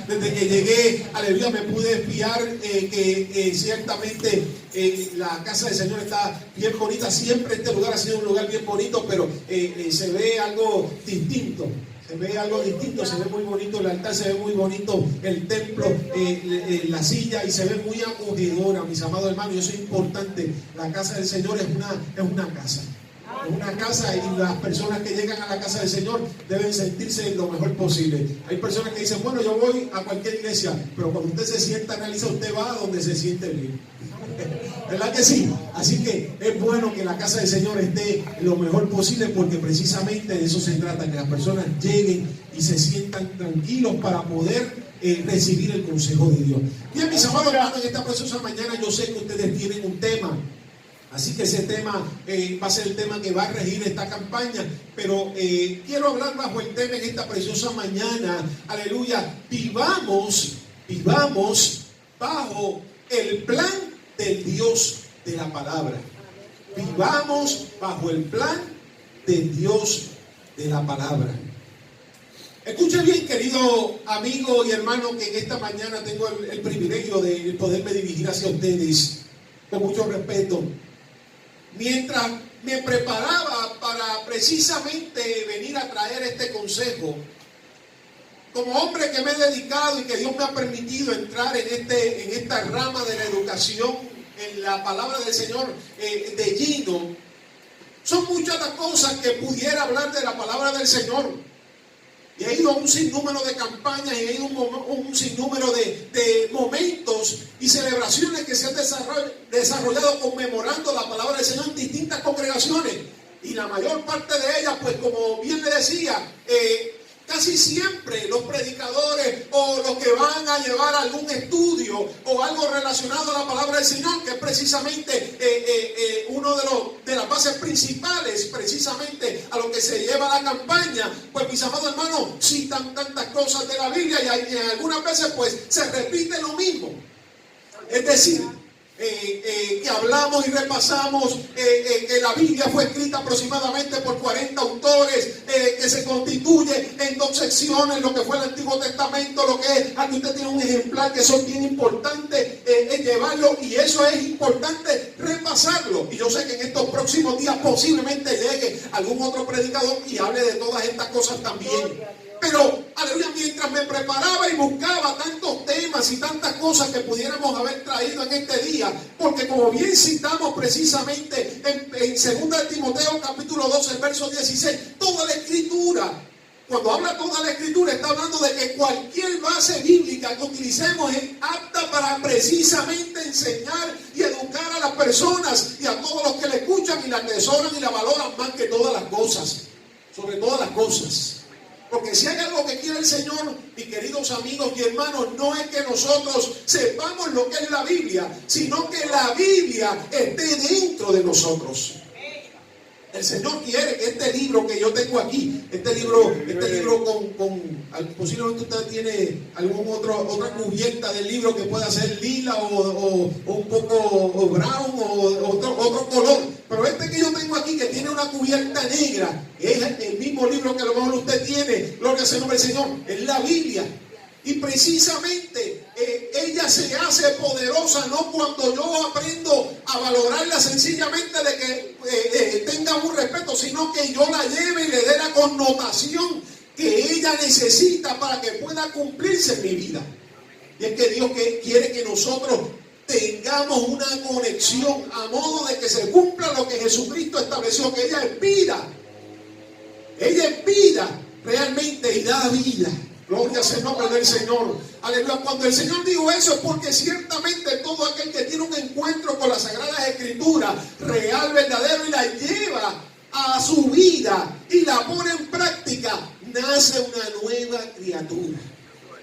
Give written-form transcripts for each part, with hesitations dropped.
Desde que llegué, aleluya, me pude fiar que ciertamente la casa del Señor está bien bonita. Siempre este lugar ha sido un lugar bien bonito, pero se ve algo distinto. Se ve algo distinto, se ve muy bonito el altar, se ve muy bonito el templo, la silla, y se ve muy acogedora, mis amados hermanos. Y eso es importante. La casa del Señor es una casa. Es una casa, y las personas que llegan a la casa del Señor deben sentirse lo mejor posible. Hay personas que dicen, bueno, yo voy a cualquier iglesia, pero cuando usted se sienta, realiza, usted va a donde se siente bien. ¿Verdad que sí? Así que es bueno que la casa del Señor esté lo mejor posible, porque precisamente de eso se trata, que las personas lleguen y se sientan tranquilos para poder recibir el consejo de Dios. Bien, mis amados hermanos, en esta preciosa mañana yo sé que ustedes tienen un tema. Así que ese tema va a ser el tema que va a regir esta campaña. Pero quiero hablar bajo el tema en esta preciosa mañana. Aleluya. Vivamos bajo el plan del Dios de la palabra. Vivamos bajo el plan del Dios de la palabra. Escuche bien, querido amigo y hermano, que en esta mañana tengo el privilegio de poderme dirigir hacia ustedes con mucho respeto. Mientras me preparaba para precisamente venir a traer este consejo, como hombre que me he dedicado y que Dios me ha permitido entrar en esta rama de la educación, en la palabra del Señor de lleno, son muchas las cosas que pudiera hablar de la palabra del Señor. Y he ido a un sinnúmero de campañas, y he ido a un sinnúmero de momentos y celebraciones que se han desarrollado conmemorando la palabra del Señor en distintas congregaciones. Y la mayor parte de ellas, pues como bien le decía, casi siempre los predicadores o los que van a llevar algún estudio o algo relacionado a la palabra del Señor, que es precisamente uno de las bases principales, precisamente a lo que se lleva la campaña, pues mis amados hermanos, citan tantas cosas de la Biblia, y algunas veces pues se repite lo mismo. Es decir, que hablamos y repasamos que la Biblia fue escrita aproximadamente por 40 autores, que se constituye en 2 secciones, lo que fue el Antiguo Testamento, lo que es, aquí usted tiene un ejemplar, que son bien importantes llevarlo, y eso es importante repasarlo. Y yo sé que en estos próximos días posiblemente llegue algún otro predicador y hable de todas estas cosas también. Pero, aleluya, mientras me preparaba y buscaba tantos temas y tantas cosas que pudiéramos haber traído en este día, porque como bien citamos precisamente en 2 Timoteo capítulo 12, verso 16, toda la escritura, cuando habla toda la escritura, está hablando de que cualquier base bíblica que utilicemos es apta para precisamente enseñar y educar a las personas y a todos los que la escuchan y la atesoran y la valoran más que todas las cosas, sobre todas las cosas. Porque si hay algo que quiere el Señor, mis queridos amigos y hermanos, no es que nosotros sepamos lo que es la Biblia, sino que la Biblia esté dentro de nosotros. El Señor quiere que este libro que yo tengo aquí, este libro posiblemente usted tiene otra cubierta del libro que pueda ser lila o un poco brown o otro color. Pero este que yo tengo aquí, que tiene una cubierta negra, es el mismo libro que a lo mejor usted tiene, gloria sea el nombre del Señor, es la Biblia. Y precisamente ella se hace poderosa no cuando yo aprendo a valorarla sencillamente de que tenga un respeto, sino que yo la lleve y le dé la connotación que ella necesita para que pueda cumplirse en mi vida. Y es que Dios quiere que nosotros tengamos una conexión a modo de que se cumpla lo que Jesucristo estableció, que ella es vida. Ella es vida realmente y da vida. Gloria sea el nombre del Señor. Aleluya. Cuando el Señor dijo eso es porque ciertamente todo aquel que tiene un encuentro con las Sagradas Escrituras, real, verdadero, y la lleva a su vida y la pone en práctica, nace una nueva criatura.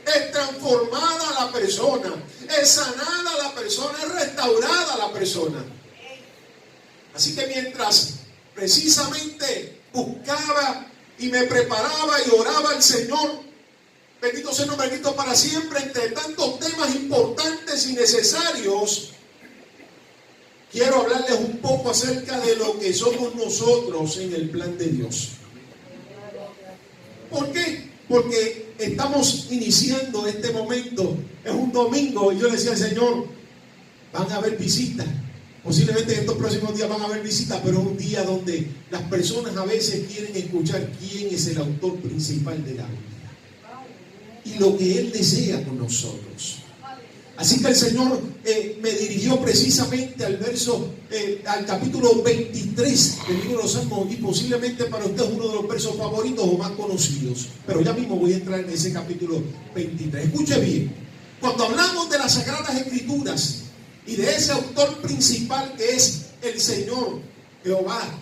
Es transformada la persona, es sanada la persona, es restaurada la persona. Así que mientras precisamente buscaba y me preparaba y oraba al Señor, bendito sea el nombre, bendito para siempre, entre tantos temas importantes y necesarios, quiero hablarles un poco acerca de lo que somos nosotros en el plan de Dios. ¿Por qué? porque estamos iniciando este momento. Es un domingo y yo le decía al Señor, van a haber visitas. Posiblemente en estos próximos días van a haber visitas, pero es un día donde las personas a veces quieren escuchar quién es el autor principal de la Biblia y lo que Él desea con nosotros. Así que el Señor me dirigió precisamente al capítulo 23 del libro de los Salmos, y posiblemente para usted es uno de los versos favoritos o más conocidos, pero ya mismo voy a entrar en ese capítulo 23. Escuche bien, cuando hablamos de las Sagradas Escrituras y de ese autor principal que es el Señor Jehová,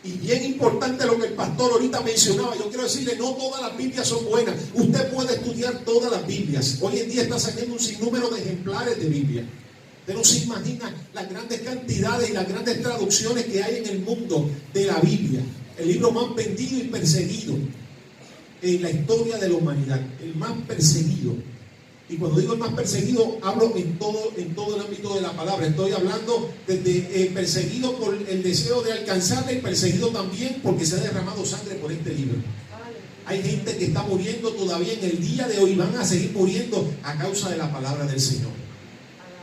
y bien importante lo que el pastor ahorita mencionaba, yo quiero decirle, no todas las Biblias son buenas. Usted puede estudiar todas las Biblias. Hoy en día está saliendo un sinnúmero de ejemplares de Biblia. Usted no se imagina las grandes cantidades y las grandes traducciones que hay en el mundo de la Biblia. El libro más vendido y perseguido en la historia de la humanidad. El más perseguido. Y cuando digo el más perseguido, hablo en todo el ámbito de la palabra. Estoy hablando desde perseguido por el deseo de alcanzarle y perseguido también porque se ha derramado sangre por este libro. Hay gente que está muriendo todavía en el día de hoy, van a seguir muriendo a causa de la palabra del Señor.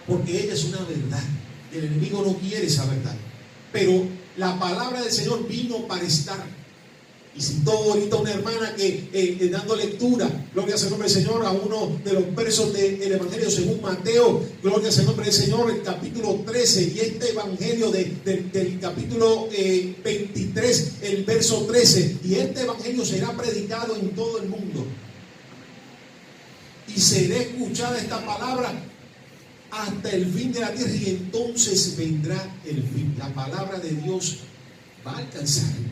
Porque ella es una verdad. El enemigo no quiere esa verdad. Pero la palabra del Señor vino para estar. Y citó ahorita una hermana que dando lectura, gloria al nombre del Señor, a uno de los versos del Evangelio según Mateo, gloria al nombre del Señor, el capítulo 13, y este Evangelio del capítulo 23, el verso 13, y este Evangelio será predicado en todo el mundo. Y será escuchada esta palabra hasta el fin de la tierra, y entonces vendrá el fin. La palabra de Dios va a alcanzar el mundo.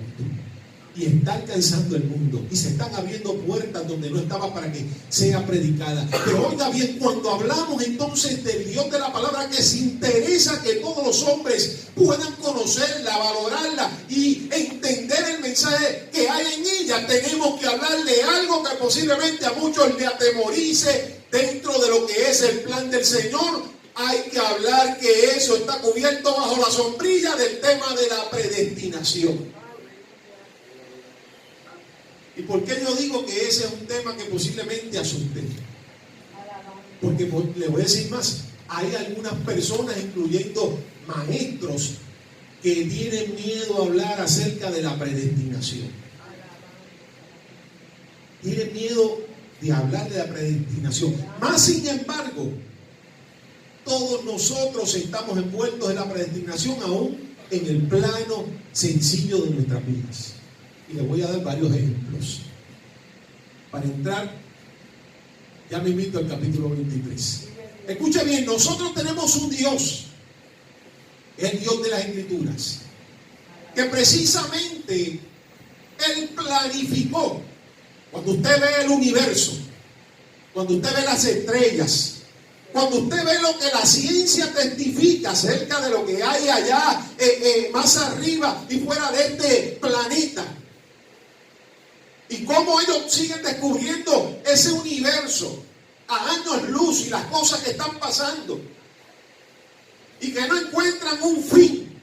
Y está alcanzando el mundo. Y se están abriendo puertas donde no estaba para que sea predicada. Pero oiga bien, cuando hablamos entonces del Dios de la palabra, que se interesa que todos los hombres puedan conocerla, valorarla y entender el mensaje que hay en ella, tenemos que hablar de algo que posiblemente a muchos le atemorice dentro de lo que es el plan del Señor. Hay que hablar que eso está cubierto bajo la sombrilla del tema de la predestinación. ¿Y por qué yo digo que ese es un tema que posiblemente asuste? Porque le voy a decir más, hay algunas personas, incluyendo maestros, que tienen miedo a hablar acerca de la predestinación. Tienen miedo de hablar de la predestinación. Más sin embargo, todos nosotros estamos envueltos en la predestinación, aún en el plano sencillo de nuestras vidas. Y les voy a dar varios ejemplos. Para entrar, ya me invito al capítulo 23. Escucha bien, nosotros tenemos un Dios, el Dios de las Escrituras, que precisamente Él planificó. Cuando usted ve el universo, cuando usted ve las estrellas, cuando usted ve lo que la ciencia testifica acerca de lo que hay allá, más arriba y fuera de este planeta, y cómo ellos siguen descubriendo ese universo a años luz y las cosas que están pasando y que no encuentran un fin.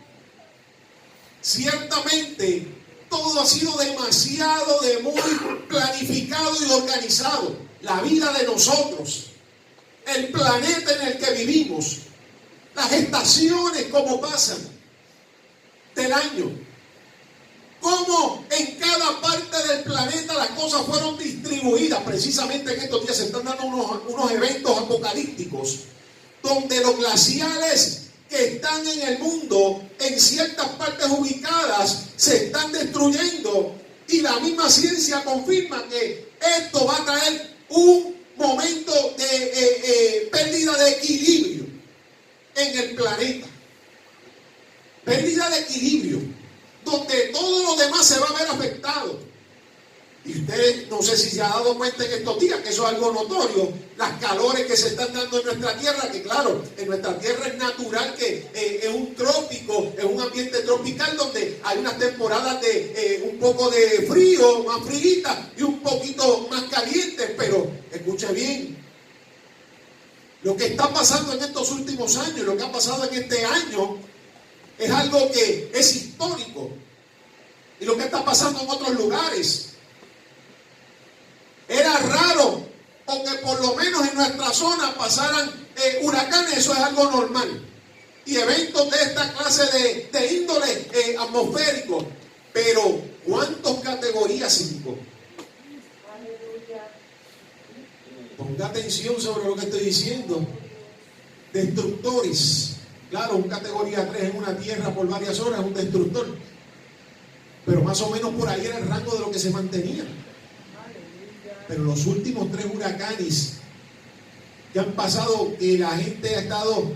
Ciertamente todo ha sido demasiado de muy planificado y organizado. La vida de nosotros, el planeta en el que vivimos, las estaciones como pasan del año, cómo en cada parte del planeta las cosas fueron distribuidas. Precisamente en estos días se están dando unos eventos apocalípticos donde los glaciares que están en el mundo, en ciertas partes ubicadas, se están destruyendo, y la misma ciencia confirma que esto va a traer un momento de pérdida de equilibrio en el planeta. Pérdida de equilibrio, donde todo lo demás se va a ver afectado. Y usted no sé si se ha dado cuenta en estos días que eso es algo notorio, las calores que se están dando en nuestra tierra, que claro, en nuestra tierra es natural que es un trópico, es un ambiente tropical donde hay unas temporadas de un poco de frío, más fríita, y un poquito más caliente. Pero escuche bien, lo que está pasando en estos últimos años, lo que ha pasado en este año, es algo que es histórico. Y lo que está pasando en otros lugares era era raro, o que por lo menos en nuestra zona pasaran huracanes, eso es algo normal. Y eventos de esta clase de índole atmosférico. Pero, ¿cuántos categoría 5? Ponga atención sobre lo que estoy diciendo. Destructores. Claro, un categoría 3 en una tierra por varias horas es un destructor. Pero más o menos por ahí era el rango de lo que se mantenía. Pero los últimos 3 huracanes que han pasado, que la gente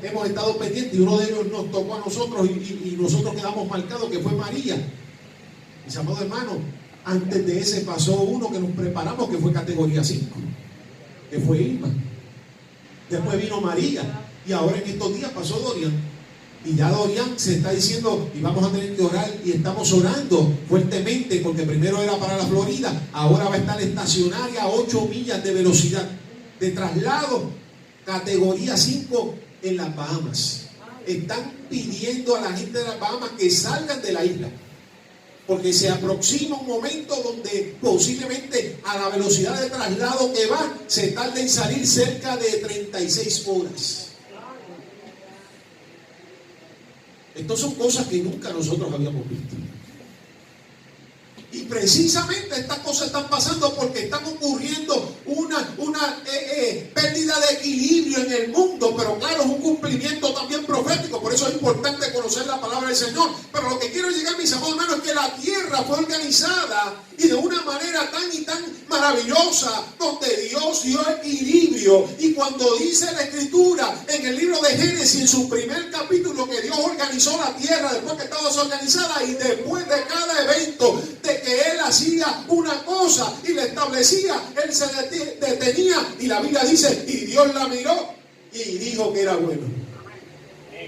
hemos estado pendientes, y uno de ellos nos tocó a nosotros y nosotros quedamos marcados, que fue María. Mis amados hermanos, antes de ese pasó uno que nos preparamos, que fue categoría 5, que fue Irma. Después vino María, y ahora en estos días pasó Dorian. Y ya Dorian se está diciendo, y vamos a tener que orar, y estamos orando fuertemente, porque primero era para la Florida, ahora va a estar estacionaria a 8 millas de velocidad de traslado, categoría 5 en las Bahamas. Están pidiendo a la gente de las Bahamas que salgan de la isla, porque se aproxima un momento donde posiblemente a la velocidad de traslado que va, se tarda en salir cerca de 36 horas. Estas son cosas que nunca nosotros habíamos visto. Y precisamente estas cosas están pasando porque están ocurriendo una pérdida de equilibrio en el mundo, pero claro, es un cumplimiento también profético, por eso es importante conocer la palabra del Señor. Pero lo que quiero llegar, mis amados hermanos, es que la tierra fue organizada y de una manera tan maravillosa, donde Dios dio equilibrio. Y cuando dice la Escritura en el libro de Génesis, en su primer capítulo, que Dios organizó la tierra después que estaba desorganizada, y después de cada evento de que Él hacía una cosa y la establecía, Él se detenía, y la Biblia dice, y Dios la miró y dijo que era bueno,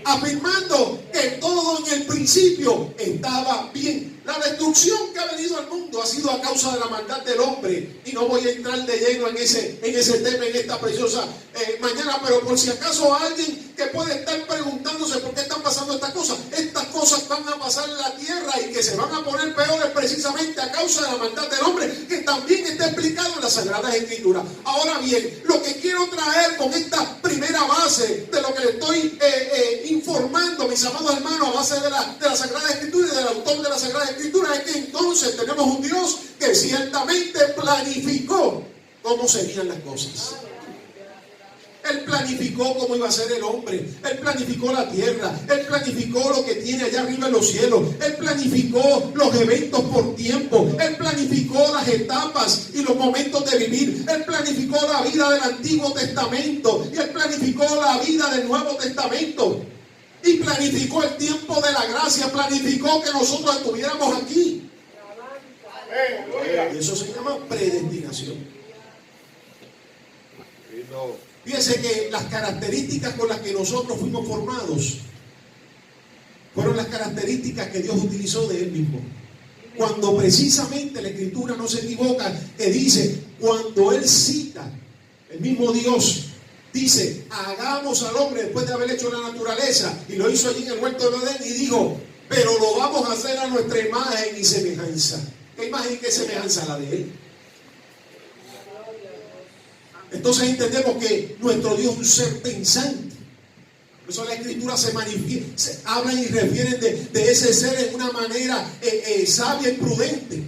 afirmando que todo en el principio estaba bien. La destrucción que ha venido al mundo ha sido a causa de la maldad del hombre, y no voy a entrar de lleno en ese tema en esta preciosa mañana, pero por si acaso alguien que puede estar preguntándose por qué están pasando estas cosas van a pasar en la tierra y que se van a poner peores precisamente a causa de la maldad del hombre, que también está explicado en las Sagradas Escrituras. Ahora bien, lo que quiero traer con esta primera base de lo que le estoy informando, mis amados hermanos, a base de la Sagrada Escritura y del autor de la Sagrada Escritura, es que entonces tenemos un Dios que ciertamente planificó cómo serían las cosas. Él planificó cómo iba a ser el hombre. Él planificó la tierra. Él planificó lo que tiene allá arriba en los cielos. Él planificó los eventos por tiempo. Él planificó las etapas y los momentos de vivir. Él planificó la vida del Antiguo Testamento. Y Él planificó la vida del Nuevo Testamento. Y planificó el tiempo de la gracia. Planificó que nosotros estuviéramos aquí. Y eso se llama predestinación. Fíjense que las características con las que nosotros fuimos formados fueron las características que Dios utilizó de Él mismo. Cuando precisamente la Escritura no se equivoca, que dice, cuando Él cita, el mismo Dios dice, hagamos al hombre después de haber hecho la naturaleza, y lo hizo allí en el huerto de Edén, y dijo, pero lo vamos a hacer a nuestra imagen y semejanza. ¿Qué imagen y qué semejanza? La de Él. Entonces entendemos que nuestro Dios es un ser pensante. Por eso la Escritura se manifiesta, hablan y refieren de ese ser en una manera sabia y prudente.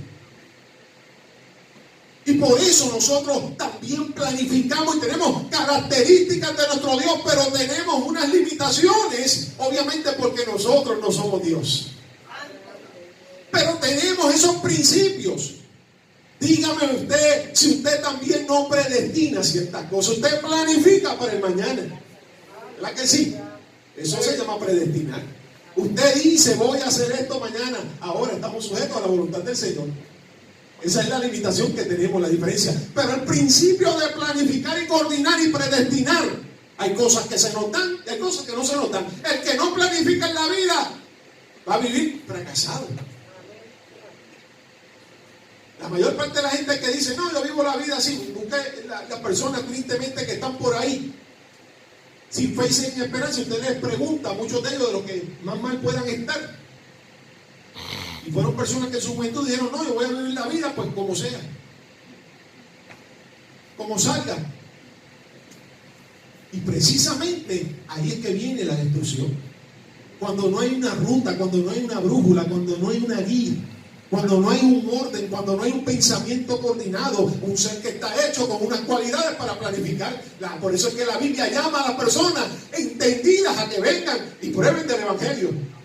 Y por eso nosotros también planificamos y tenemos características de nuestro Dios, pero tenemos unas limitaciones, obviamente porque nosotros no somos Dios. Pero tenemos esos principios. Dígame usted si usted también no predestina ciertas cosas. Usted planifica para el mañana. ¿Verdad que sí? Eso se llama predestinar. Usted dice, voy a hacer esto mañana. Ahora estamos sujetos a la voluntad del Señor. Esa es la limitación que tenemos, la diferencia. Pero el principio de planificar y coordinar y predestinar, hay cosas que se notan y hay cosas que no se notan. El que no planifica en la vida va a vivir fracasado. La mayor parte de la gente que dice, no, yo vivo la vida así, las personas tristemente que están por ahí, sin fe y sin esperanza, usted les pregunta, muchos de ellos, de lo que más mal puedan estar. Y fueron personas que en su juventud dijeron, no, yo voy a vivir la vida pues como sea. como salga. Y precisamente ahí es que viene la destrucción. Cuando no hay una ruta, cuando no hay una brújula, cuando no hay una guía, cuando no hay un orden, cuando no hay un pensamiento coordinado, un ser que está hecho con unas cualidades para planificar. Por eso es que la Biblia llama a las personas entendidas a que vengan y prueben del Evangelio.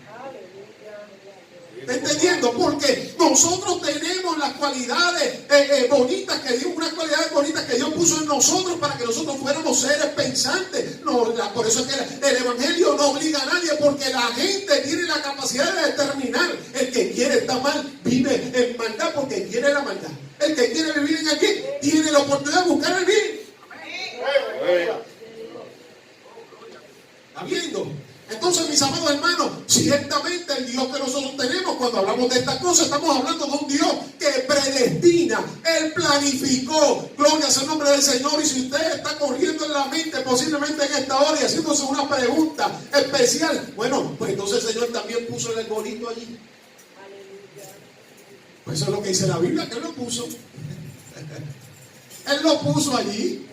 ¿Está entendiendo? Porque nosotros tenemos las cualidades bonitas que Dios, unas cualidades bonitas que Dios puso en nosotros para que nosotros fuéramos seres pensantes. Por eso es que el Evangelio no obliga a nadie, porque la gente tiene la capacidad de determinar. El que quiere estar mal vive en maldad porque quiere la maldad. El que quiere vivir en el bien tiene la oportunidad de buscar el bien. ¿Está viendo? Entonces, mis amados hermanos, ciertamente el Dios que nosotros tenemos, cuando hablamos de estas cosas, estamos hablando de un Dios que predestina. Él planificó. Gloria sea el nombre del Señor. Y si usted está corriendo en la mente, posiblemente en esta hora, y haciéndose una pregunta especial, bueno, pues entonces el Señor también puso el arbolito allí. Pues eso es lo que dice la Biblia, que Él lo puso. Él lo puso allí.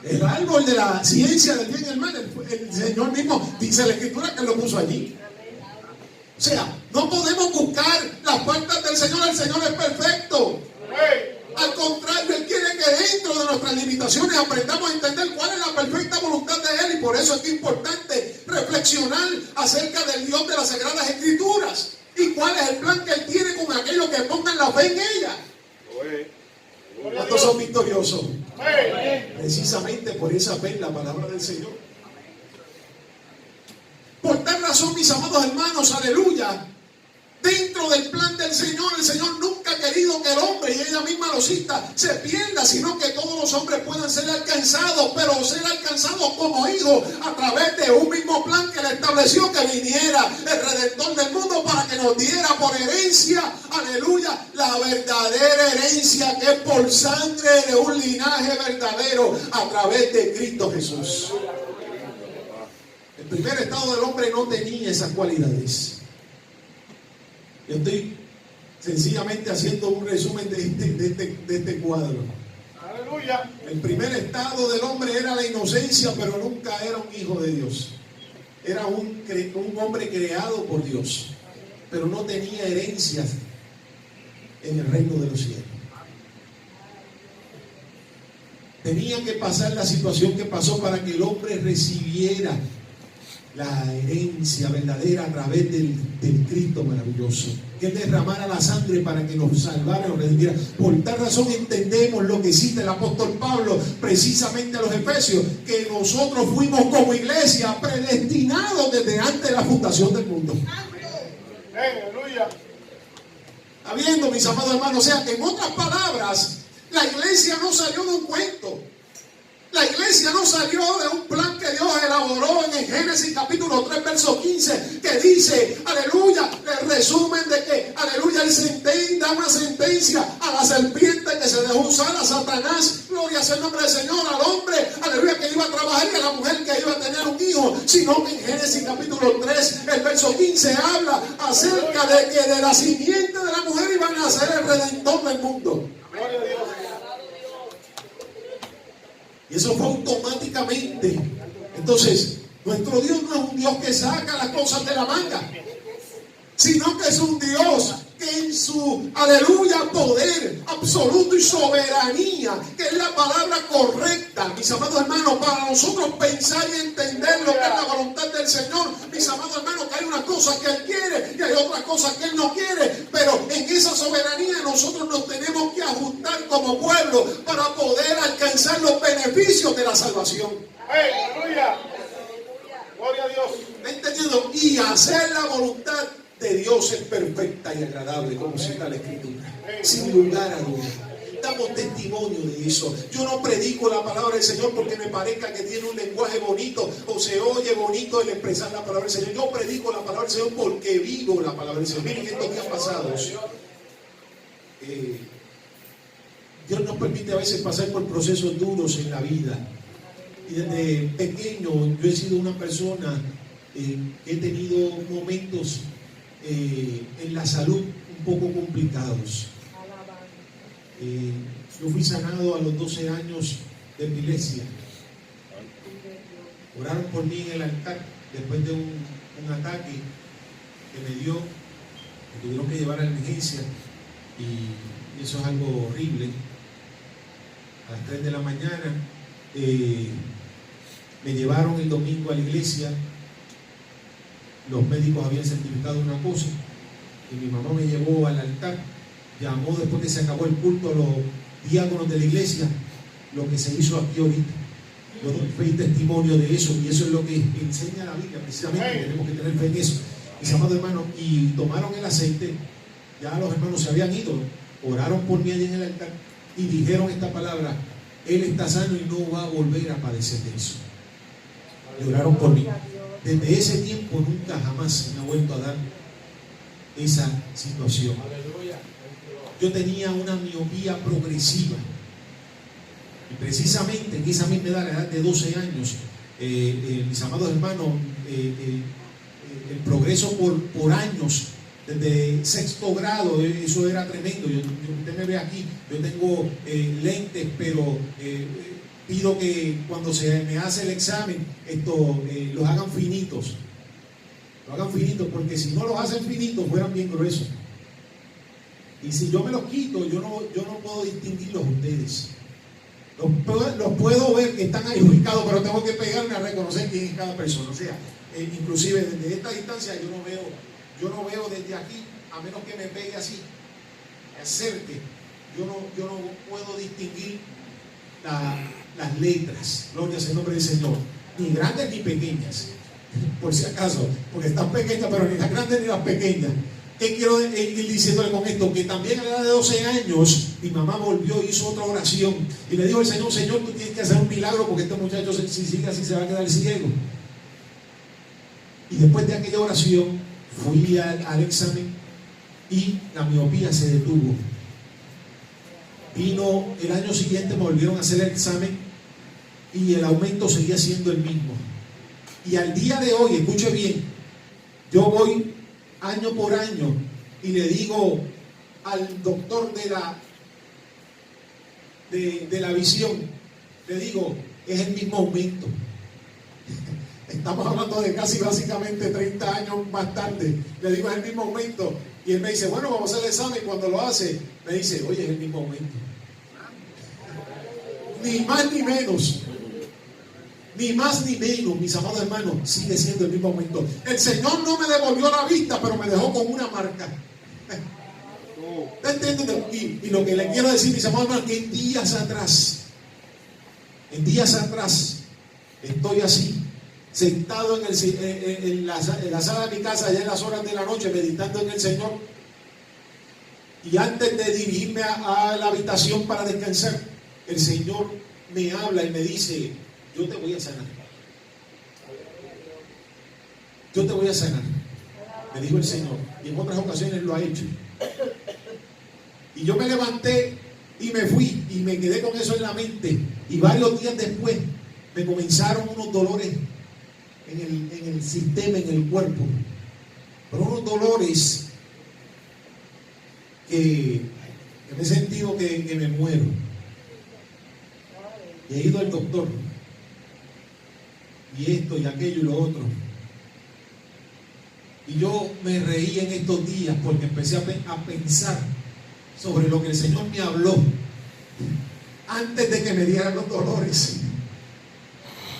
El árbol de la ciencia del bien y el mal, el Señor mismo dice en la Escritura que Él lo puso allí. O sea, no podemos buscar las puertas del Señor. El Señor es perfecto. Al contrario, Él quiere que dentro de nuestras limitaciones aprendamos a entender cuál es la perfecta voluntad de Él. Y por eso es importante reflexionar acerca del Dios de las Sagradas Escrituras y cuál es el plan que Él tiene con aquellos que pongan la fe en ella. ¿Cuántos son victoriosos? Precisamente por esa fe en la palabra del Señor. Por tal razón, mis amados hermanos, aleluya, dentro del plan del Señor, el Señor nunca ha querido que el hombre, y ella misma lo cita, se pierda, sino que todos los hombres puedan ser alcanzados, pero ser alcanzados como hijos a través de un mismo plan que le estableció, que viniera el Redentor del mundo para que nos diera por herencia, aleluya, la verdadera herencia que es por sangre de un linaje verdadero a través de Cristo Jesús. El primer estado del hombre no tenía esas cualidades. Yo estoy sencillamente haciendo un resumen de este cuadro. Aleluya. El primer estado del hombre era la inocencia, pero nunca era un hijo de Dios. Era un hombre creado por Dios, pero no tenía herencias en el reino de los cielos. Tenía que pasar la situación que pasó para que el hombre recibiera la herencia verdadera a través del Cristo maravilloso, que Él derramara la sangre para que nos salvara, nos redimiera. Por tal razón entendemos lo que cita el apóstol Pablo precisamente a los Efesios, que nosotros fuimos como iglesia predestinados desde antes de la fundación del mundo. Aleluya. Habiendo, mis amados hermanos, o sea que en otras palabras, la iglesia no salió de un cuento. La iglesia no salió de un plan que Dios elaboró en el Génesis capítulo 3, verso 15, que dice, aleluya, el resumen de que, aleluya, Él da una sentencia a la serpiente que se dejó usar, a Satanás, gloria sea el nombre del Señor, al hombre, aleluya, que iba a trabajar, y a la mujer que iba a tener un hijo, sino que en Génesis capítulo 3, el verso 15 habla acerca de que de la simiente de la mujer iban a ser el Redentor del mundo. Gloria a Dios. Y eso fue automáticamente. Entonces, nuestro Dios no es un Dios que saca las cosas de la manga, sino que es un Dios que en su, aleluya, poder absoluto y soberanía, que es la palabra correcta, mis amados hermanos, para nosotros pensar y entender lo que es la voluntad del Señor, mis amados hermanos, que hay unas cosas que Él quiere y hay otras cosas que Él no quiere, pero en esa soberanía nosotros nos tenemos que ajustar como pueblo para poder alcanzar los beneficios de la salvación. ¡Aleluya! ¡Gloria a Dios! ¿Entendiendo? Y hacer la voluntad de Dios es perfecta y agradable, como cita la Escritura, sin lugar a dudas. Damos testimonio de eso. Yo no predico la palabra del Señor porque me parezca que tiene un lenguaje bonito o se oye bonito el expresar la palabra del Señor. Yo predico la palabra del Señor porque vivo la palabra del Señor. Miren estos días pasados, Dios nos permite a veces pasar por procesos duros en la vida. Y desde pequeño yo he sido una persona que he tenido momentos en la salud un poco complicados. Yo fui sanado a los 12 años de epilepsia. Oraron por mí en el altar después de un ataque que me dio. Me tuvieron que llevar a la emergencia y eso es algo horrible. A las 3 de la mañana me llevaron el domingo a la iglesia. Los médicos habían certificado una cosa y mi mamá me llevó al altar. Llamó después que se acabó el culto a los diáconos de la iglesia, lo que se hizo aquí ahorita. Yo doy fe y testimonio de eso, y eso es lo que enseña la Biblia, precisamente. Tenemos que tener fe en eso, mis amados hermanos. Y tomaron el aceite, ya los hermanos se habían ido, oraron por mí allí en el altar y dijeron esta palabra: él está sano y no va a volver a padecer de eso. Y oraron por mí. Desde ese tiempo nunca jamás se me ha vuelto a dar esa situación. Yo tenía una miopía progresiva. Y precisamente en esa misma edad, la edad de 12 años, mis amados hermanos, el progreso por años, desde sexto grado, eso era tremendo. Usted me ve aquí, yo tengo lentes, pero pido que cuando se me hace el examen, los hagan finitos. Los hagan finitos, porque si no los hacen finitos, fueran bien gruesos. Y si yo me los quito, yo no puedo distinguirlos a ustedes. Los puedo ver que están ahí ubicados, pero tengo que pegarme a reconocer quién es cada persona. O sea, inclusive desde esta distancia yo no veo desde aquí, a menos que me pegue así, me acerque. Yo no puedo distinguir las letras. Gloria al nombre del Señor. Ni grandes ni pequeñas, por si acaso, porque están pequeñas, pero ni las grandes ni las pequeñas. ¿Qué quiero ir diciéndole con esto? Que también a la edad de 12 años mi mamá volvió y hizo otra oración y le dijo al Señor: Señor, tú tienes que hacer un milagro, porque este muchacho, si sigue así, se va a quedar ciego. Y después de aquella oración fui al examen y la miopía se detuvo. Vino el año siguiente, me volvieron a hacer el examen y el aumento seguía siendo el mismo. Y al día de hoy, escuche bien, yo voy año por año y le digo al doctor de la visión, le digo: es el mismo aumento. Estamos hablando de casi básicamente 30 años más tarde. Le digo: es el mismo aumento. Y él me dice: bueno, vamos a hacer el examen. Y cuando lo hace, me dice: oye, es el mismo aumento. Ni más ni menos. Ni más ni menos, mis amados hermanos, sigue siendo el mismo aumento. El Señor no me devolvió la vista, pero me dejó con una marca. ¿Entienden? Y lo que le quiero decir, mis amados hermanos, que en días atrás, estoy así, sentado en la sala de mi casa, allá en las horas de la noche, meditando en el Señor. Y antes de dirigirme a la habitación para descansar, el Señor me habla y me dice: yo te voy a sanar. Yo te voy a sanar, me dijo el Señor. Y en otras ocasiones lo ha hecho. Y yo me levanté y me fui y me quedé con eso en la mente. Y varios días después me comenzaron unos dolores en el sistema, en el cuerpo. Pero unos dolores que me he sentido que me muero. Y he ido al doctor. Y esto y aquello y lo otro. Y yo me reí en estos días porque empecé a pensar sobre lo que el Señor me habló antes de que me dieran los dolores.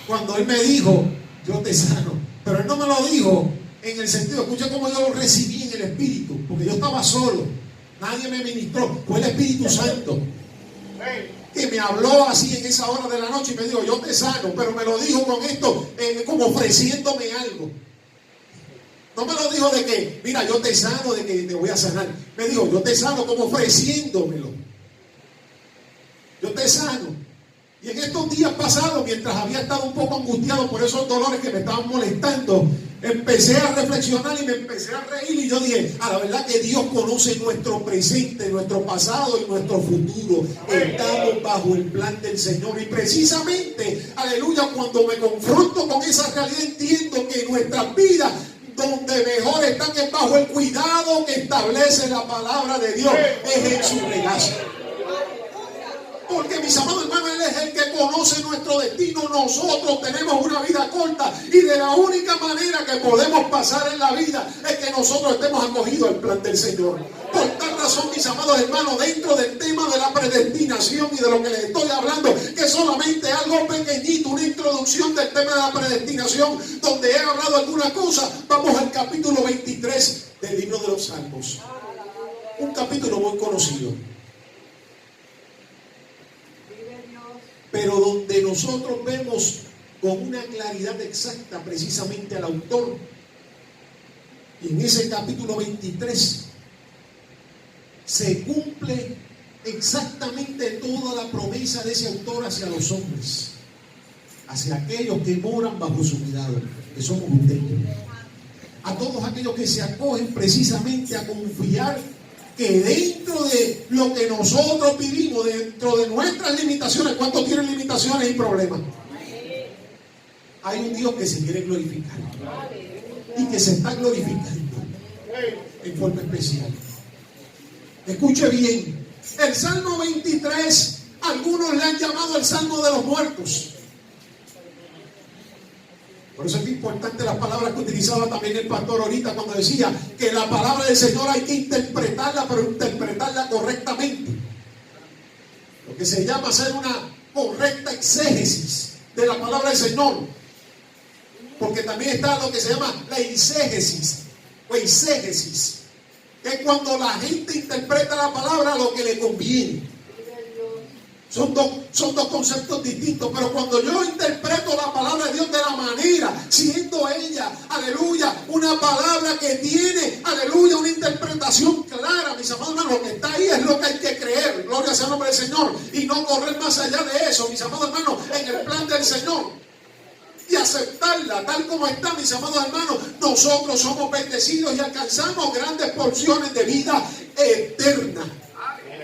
Cuando Él me dijo: yo te sano. Pero Él no me lo dijo en el sentido, escucha cómo yo lo recibí en el Espíritu, porque yo estaba solo, nadie me ministró, fue el Espíritu Santo que me habló así en esa hora de la noche y me dijo: yo te sano. Pero me lo dijo con esto, como ofreciéndome algo. No me lo dijo de que, mira, yo te sano, de que te voy a sanar. Me dijo: yo te sano, como ofreciéndomelo. Yo te sano. Y en estos días pasados, mientras había estado un poco angustiado por esos dolores que me estaban molestando, empecé a reflexionar y me empecé a reír. Y yo dije: a la verdad que Dios conoce nuestro presente, nuestro pasado y nuestro futuro. Estamos bajo el plan del Señor. Y precisamente, aleluya, cuando me confronto con esa realidad, entiendo que nuestras vidas, donde mejor están, es bajo el cuidado que establece la palabra de Dios, es en su regazo. Porque mis amados hermanos, Él es el que conoce nuestro destino. Nosotros tenemos una vida corta y de la única manera que podemos pasar en la vida es que nosotros estemos acogidos al plan del Señor. Por tal razón, mis amados hermanos, dentro del tema de la predestinación y de lo que les estoy hablando, que solamente algo pequeñito, una introducción del tema de la predestinación, donde he hablado alguna cosa, vamos al capítulo 23 del libro de los Salmos. Un capítulo muy conocido, pero donde nosotros vemos con una claridad exacta precisamente al autor. Y en ese capítulo 23 se cumple exactamente toda la promesa de ese autor hacia los hombres, hacia aquellos que moran bajo su cuidado, que somos ustedes, a todos aquellos que se acogen precisamente a confiar que dentro de lo que nosotros vivimos, dentro de nuestras limitaciones, ¿cuántos tienen limitaciones y problemas? Hay un Dios que se quiere glorificar y que se está glorificando en forma especial. Escuche bien, el Salmo 23, algunos le han llamado el Salmo de los muertos. Por eso es importante las palabras que utilizaba también el pastor ahorita cuando decía que la palabra del Señor hay que interpretarla, pero interpretarla correctamente. Lo que se llama hacer una correcta exégesis de la palabra del Señor. Porque también está lo que se llama la eisegesis o eisegesis, que es cuando la gente interpreta la palabra a lo que le conviene. Son dos conceptos distintos, pero cuando yo interpreto la palabra de Dios de la manera, siendo ella, aleluya, una palabra que tiene, aleluya, una interpretación clara, mis amados hermanos, lo que está ahí es lo que hay que creer, gloria sea el nombre del Señor, y no correr más allá de eso, mis amados hermanos, en el plan del Señor. Y aceptarla tal como está, mis amados hermanos, nosotros somos bendecidos y alcanzamos grandes porciones de vida eterna.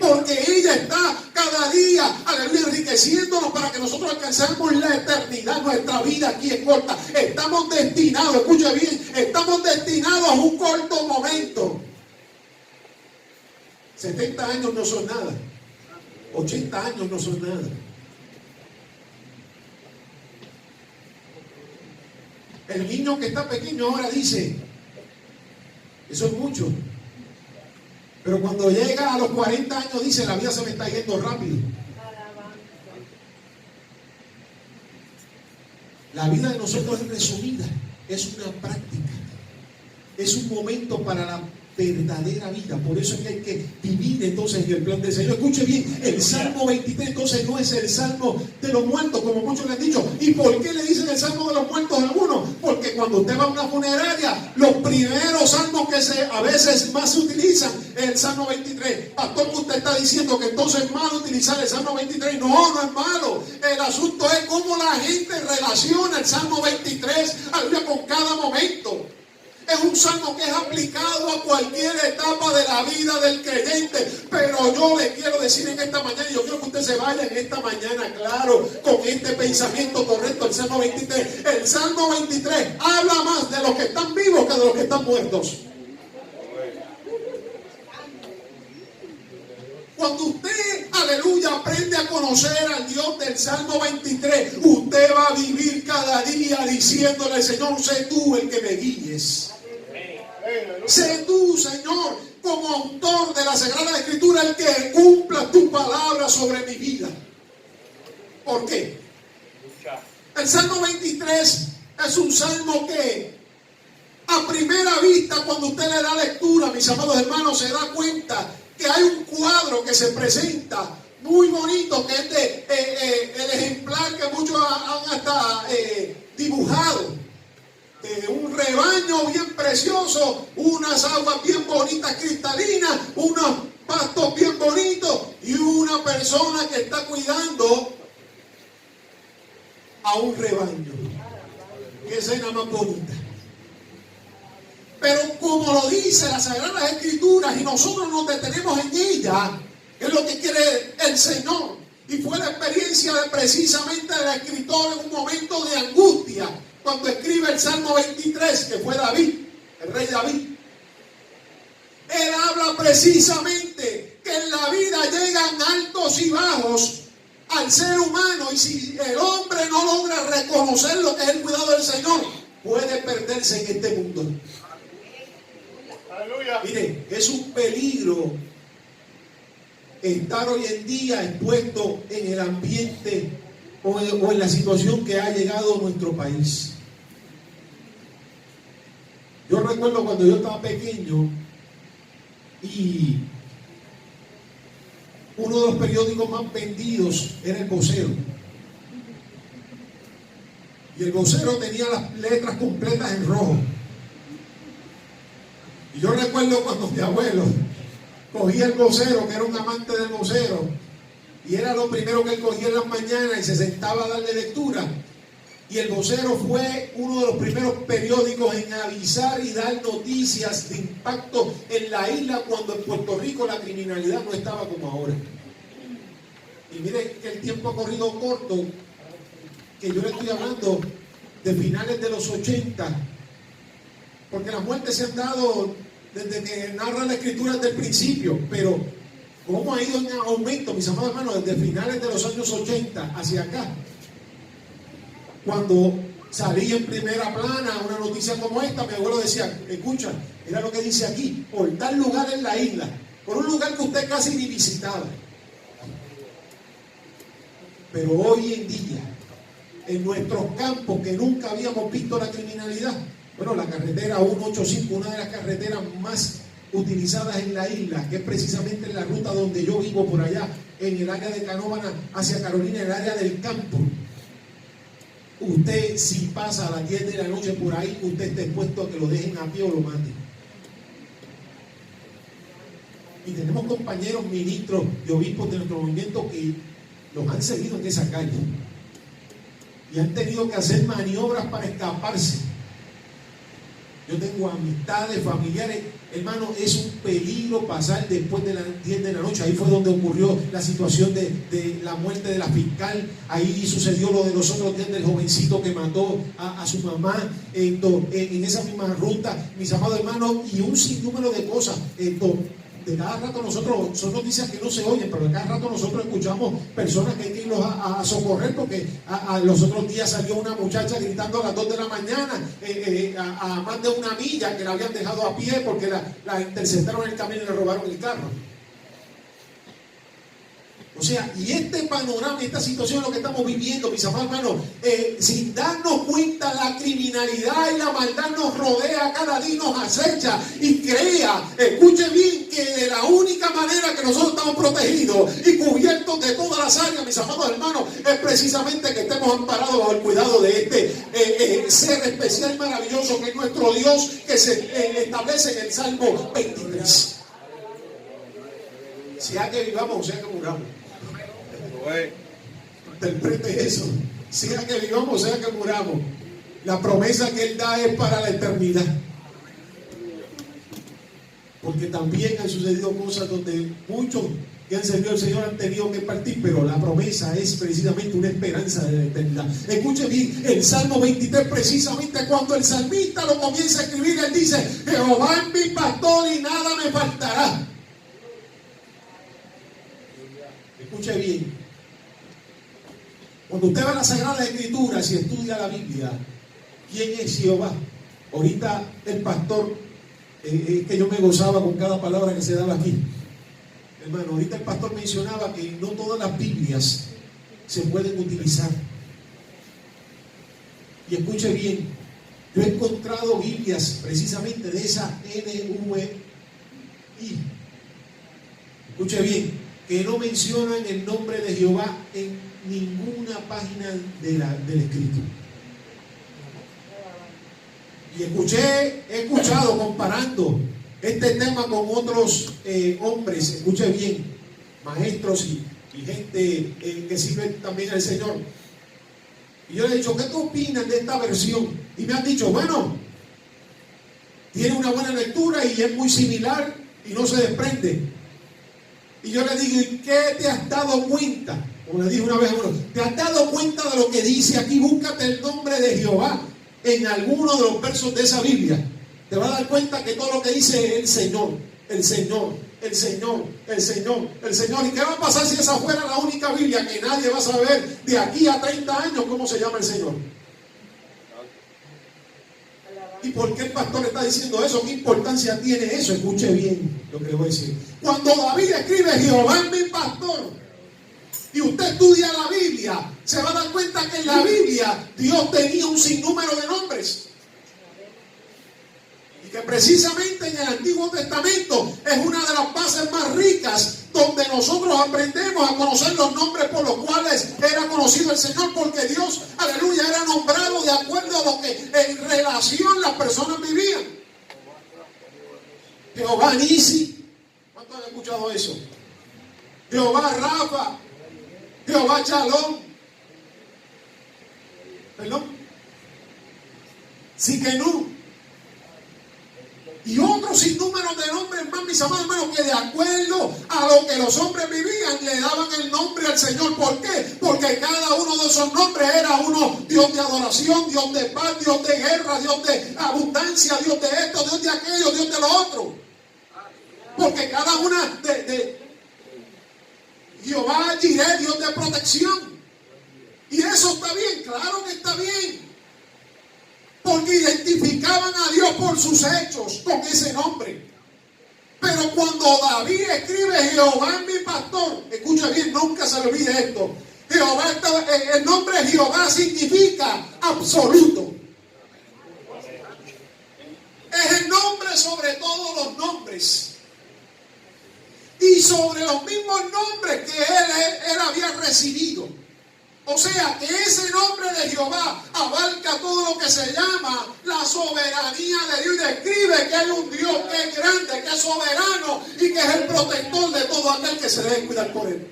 Porque ella está cada día, aleluya, enriqueciéndonos para que nosotros alcancemos la eternidad. Nuestra vida aquí es corta. Estamos destinados, escuche bien, estamos destinados a un corto momento. 70 años no son nada. 80 años no son nada. El niño que está pequeño ahora dice, eso es mucho. Pero cuando llega a los 40 años dice, la vida se me está yendo rápido. La vida de nosotros es resumida, es una práctica, es un momento para la verdadera vida. Por eso es que hay que vivir entonces en el plan del Señor. Escuche bien, el Salmo 23 entonces no es el Salmo de los muertos, como muchos le han dicho. ¿Y por qué le dicen el Salmo de los muertos a algunos? Porque cuando usted va a una funeraria, los primeros salmos que a veces más se utilizan es el Salmo 23. Pastor, usted está diciendo que entonces es malo utilizar el Salmo 23. No, no es malo. El asunto es cómo la gente relaciona el Salmo 23 con cada momento. Es un salmo que es aplicado a cualquier etapa de la vida del creyente. Pero yo le quiero decir en esta mañana, y yo quiero que usted se vaya en esta mañana, claro, con este pensamiento correcto, el Salmo 23. El Salmo 23 habla más de los que están vivos que de los que están muertos. Cuando usted, aleluya, aprende a conocer al Dios del Salmo 23, usted va a vivir cada día diciéndole, Señor, sé tú el que me guíes. Sé tú, Señor, como autor de la Sagrada Escritura, el que cumpla tu palabra sobre mi vida. ¿Por qué? El Salmo 23 es un salmo que a primera vista, cuando usted le da lectura, mis amados hermanos, se da cuenta que hay un cuadro que se presenta muy bonito, que es el ejemplar que muchos han hasta dibujado. Un rebaño bien precioso, unas aguas bien bonitas cristalinas, unos pastos bien bonitos y una persona que está cuidando a un rebaño. Qué escena más bonita. Pero como lo dice las Sagradas Escrituras y nosotros nos detenemos en ella, es lo que quiere el Señor. Y fue la experiencia de precisamente del escritor en un momento de angustia, cuando escribe el Salmo 23, que fue David, el rey David. Él habla precisamente que en la vida llegan altos y bajos, al ser humano. Y si el hombre no logra reconocer lo que es el cuidado del Señor, puede perderse en este mundo. Aleluya. Mire, es un peligro estar hoy en día expuesto en el ambiente o en la situación que ha llegado a nuestro país. Yo recuerdo cuando yo estaba pequeño y uno de los periódicos más vendidos era El Vocero. Y El Vocero tenía las letras completas en rojo. Y yo recuerdo cuando mi abuelo cogía El Vocero, que era un amante del Vocero, y era lo primero que él cogía en las mañanas y se sentaba a darle lectura. Y El Vocero fue uno de los primeros periódicos en avisar y dar noticias de impacto en la isla, cuando en Puerto Rico la criminalidad no estaba como ahora. Y mire que el tiempo ha corrido corto, que yo le estoy hablando de finales de los 80, porque las muertes se han dado desde que narra la escritura desde el principio, pero cómo ha ido en aumento, mis amados hermanos, desde finales de los años 80 hacia acá. Cuando salía en primera plana una noticia como esta, mi abuelo decía, escucha, mira lo que dice aquí, por tal lugar en la isla, por un lugar que usted casi ni visitaba. Pero hoy en día, en nuestros campos que nunca habíamos visto la criminalidad, bueno, la carretera 185, una de las carreteras más utilizadas en la isla, que es precisamente en la ruta donde yo vivo, por allá, en el área de Canóvana hacia Carolina, el área del campo. Usted, si pasa a las 10 de la noche por ahí, usted está expuesto a que lo dejen a pie o lo maten. Y tenemos compañeros ministros y obispos de nuestro movimiento que los han seguido en esa calle y han tenido que hacer maniobras para escaparse. Yo tengo amistades, familiares, hermano, es un peligro pasar después de las 10 de la noche. Ahí fue donde ocurrió la situación de la muerte de la fiscal. Ahí sucedió lo de los otros días del jovencito que mató a su mamá en esa misma ruta, mis amados hermanos, y un sinnúmero de cosas. De cada rato nosotros, son noticias que no se oyen, pero de cada rato nosotros escuchamos personas que hay que irlos a socorrer, porque los otros días salió una muchacha gritando a las 2 de la mañana a más de una milla, que la habían dejado a pie porque la interceptaron en el camino y le robaron el carro. O sea, y este panorama, esta situación es lo que estamos viviendo, mis amados hermanos, sin darnos cuenta, la criminalidad y la maldad nos rodea cada día, nos acecha y crea. Escuche bien que la única manera que nosotros estamos protegidos y cubiertos de todas las áreas, mis amados hermanos, es precisamente que estemos amparados bajo el cuidado de este ser especial y maravilloso que es nuestro Dios, que se establece en el Salmo 23. Sea que vivamos o sea que muramos. Interprete eso. Sea que vivamos, sea que muramos. La promesa que Él da es para la eternidad. Porque también han sucedido cosas donde muchos que han servido al Señor han tenido que partir, pero la promesa es precisamente una esperanza de la eternidad. Escuche bien, el Salmo 23, precisamente cuando el salmista lo comienza a escribir, él dice: Jehová es mi pastor y nada me faltará. Escuche bien. Cuando usted va a las Sagradas Escrituras y estudia la Biblia, ¿quién es Jehová? Ahorita el pastor, que yo me gozaba con cada palabra que se daba aquí. Hermano, ahorita el pastor mencionaba que no todas las Biblias se pueden utilizar. Y escuche bien, yo he encontrado Biblias precisamente de esa NVI. Escuche bien, que no mencionan el nombre de Jehová en ninguna página del escrito. Y he escuchado comparando este tema con otros hombres, escuche bien, maestros y gente que sirve también al Señor. Y yo le he dicho: ¿qué tú opinas de esta versión? Y me han dicho: bueno, tiene una buena lectura y es muy similar y no se desprende. Y yo le digo: ¿y qué te has dado cuenta? Como le dije una vez a uno, ¿te has dado cuenta de lo que dice aquí? Búscate el nombre de Jehová en alguno de los versos de esa Biblia. Te vas a dar cuenta que todo lo que dice es el Señor, el Señor. el Señor, el Señor, el Señor. ¿Y qué va a pasar si esa fuera la única Biblia que nadie va a saber de aquí a 30 años cómo se llama el Señor? ¿Y por qué el pastor está diciendo eso? ¿Qué importancia tiene eso? Escuche bien lo que le voy a decir. Cuando David escribe Jehová es mi pastor, y usted estudia la Biblia, se va a dar cuenta que en la Biblia Dios tenía un sinnúmero de nombres. Y que precisamente en el Antiguo Testamento es una de las bases más ricas donde nosotros aprendemos a conocer los nombres por los cuales era conocido el Señor, porque Dios, aleluya, era nombrado de acuerdo a lo que en relación las personas vivían. Jehová Nisi, ¿cuántos han escuchado eso? Jehová Rafa, Jehová Shalom, perdón, Siquenú, y otros sinnúmeros de nombres más, mis amados hermanos, que de acuerdo a lo que los hombres vivían, le daban el nombre al Señor. ¿Por qué? Porque cada uno de esos nombres era uno: Dios de adoración, Dios de paz, Dios de guerra, Dios de abundancia, Dios de esto, Dios de aquello, Dios de lo otro. Porque cada una de Jehová Jireh, Dios de protección. Y eso está bien, claro que está bien. Porque identificaban a Dios por sus hechos con ese nombre. Pero cuando David escribe Jehová es mi pastor, escucha bien, nunca se le olvide esto. Jehová, el nombre Jehová significa absoluto. Es el nombre sobre todos los nombres. Y sobre los mismos nombres que él había recibido. O sea que ese nombre de Jehová abarca todo lo que se llama la soberanía de Dios, y describe que hay un Dios que es grande, que es soberano y que es el protector de todo aquel que se debe cuidar por él.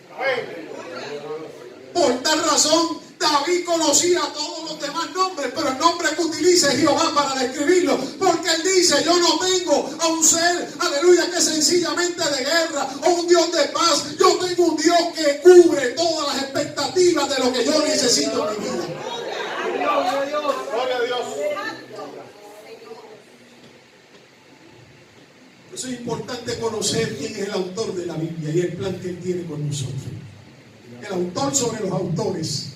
Por tal razón, David conocía todos los demás nombres, pero el nombre que utiliza es Jehová para describirlo, porque él dice: yo no tengo a un ser, aleluya, que es sencillamente de guerra o un Dios de paz. Yo tengo un Dios que cubre todas las expectativas de lo que yo necesito en mi vida. Gloria a Dios. Por eso es importante conocer quién es el autor de la Biblia y el plan que él tiene con nosotros. El autor sobre los autores.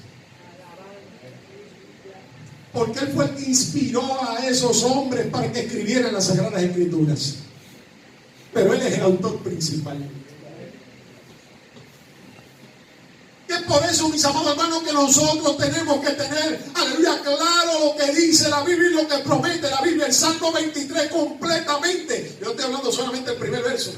Porque él fue el que inspiró a esos hombres para que escribieran las Sagradas Escrituras. Pero él es el autor principal. Y es por eso, mis amados hermanos, que nosotros tenemos que tener, aleluya, claro lo que dice la Biblia y lo que promete la Biblia. El Salmo 23 completamente. Yo estoy hablando solamente del primer verso.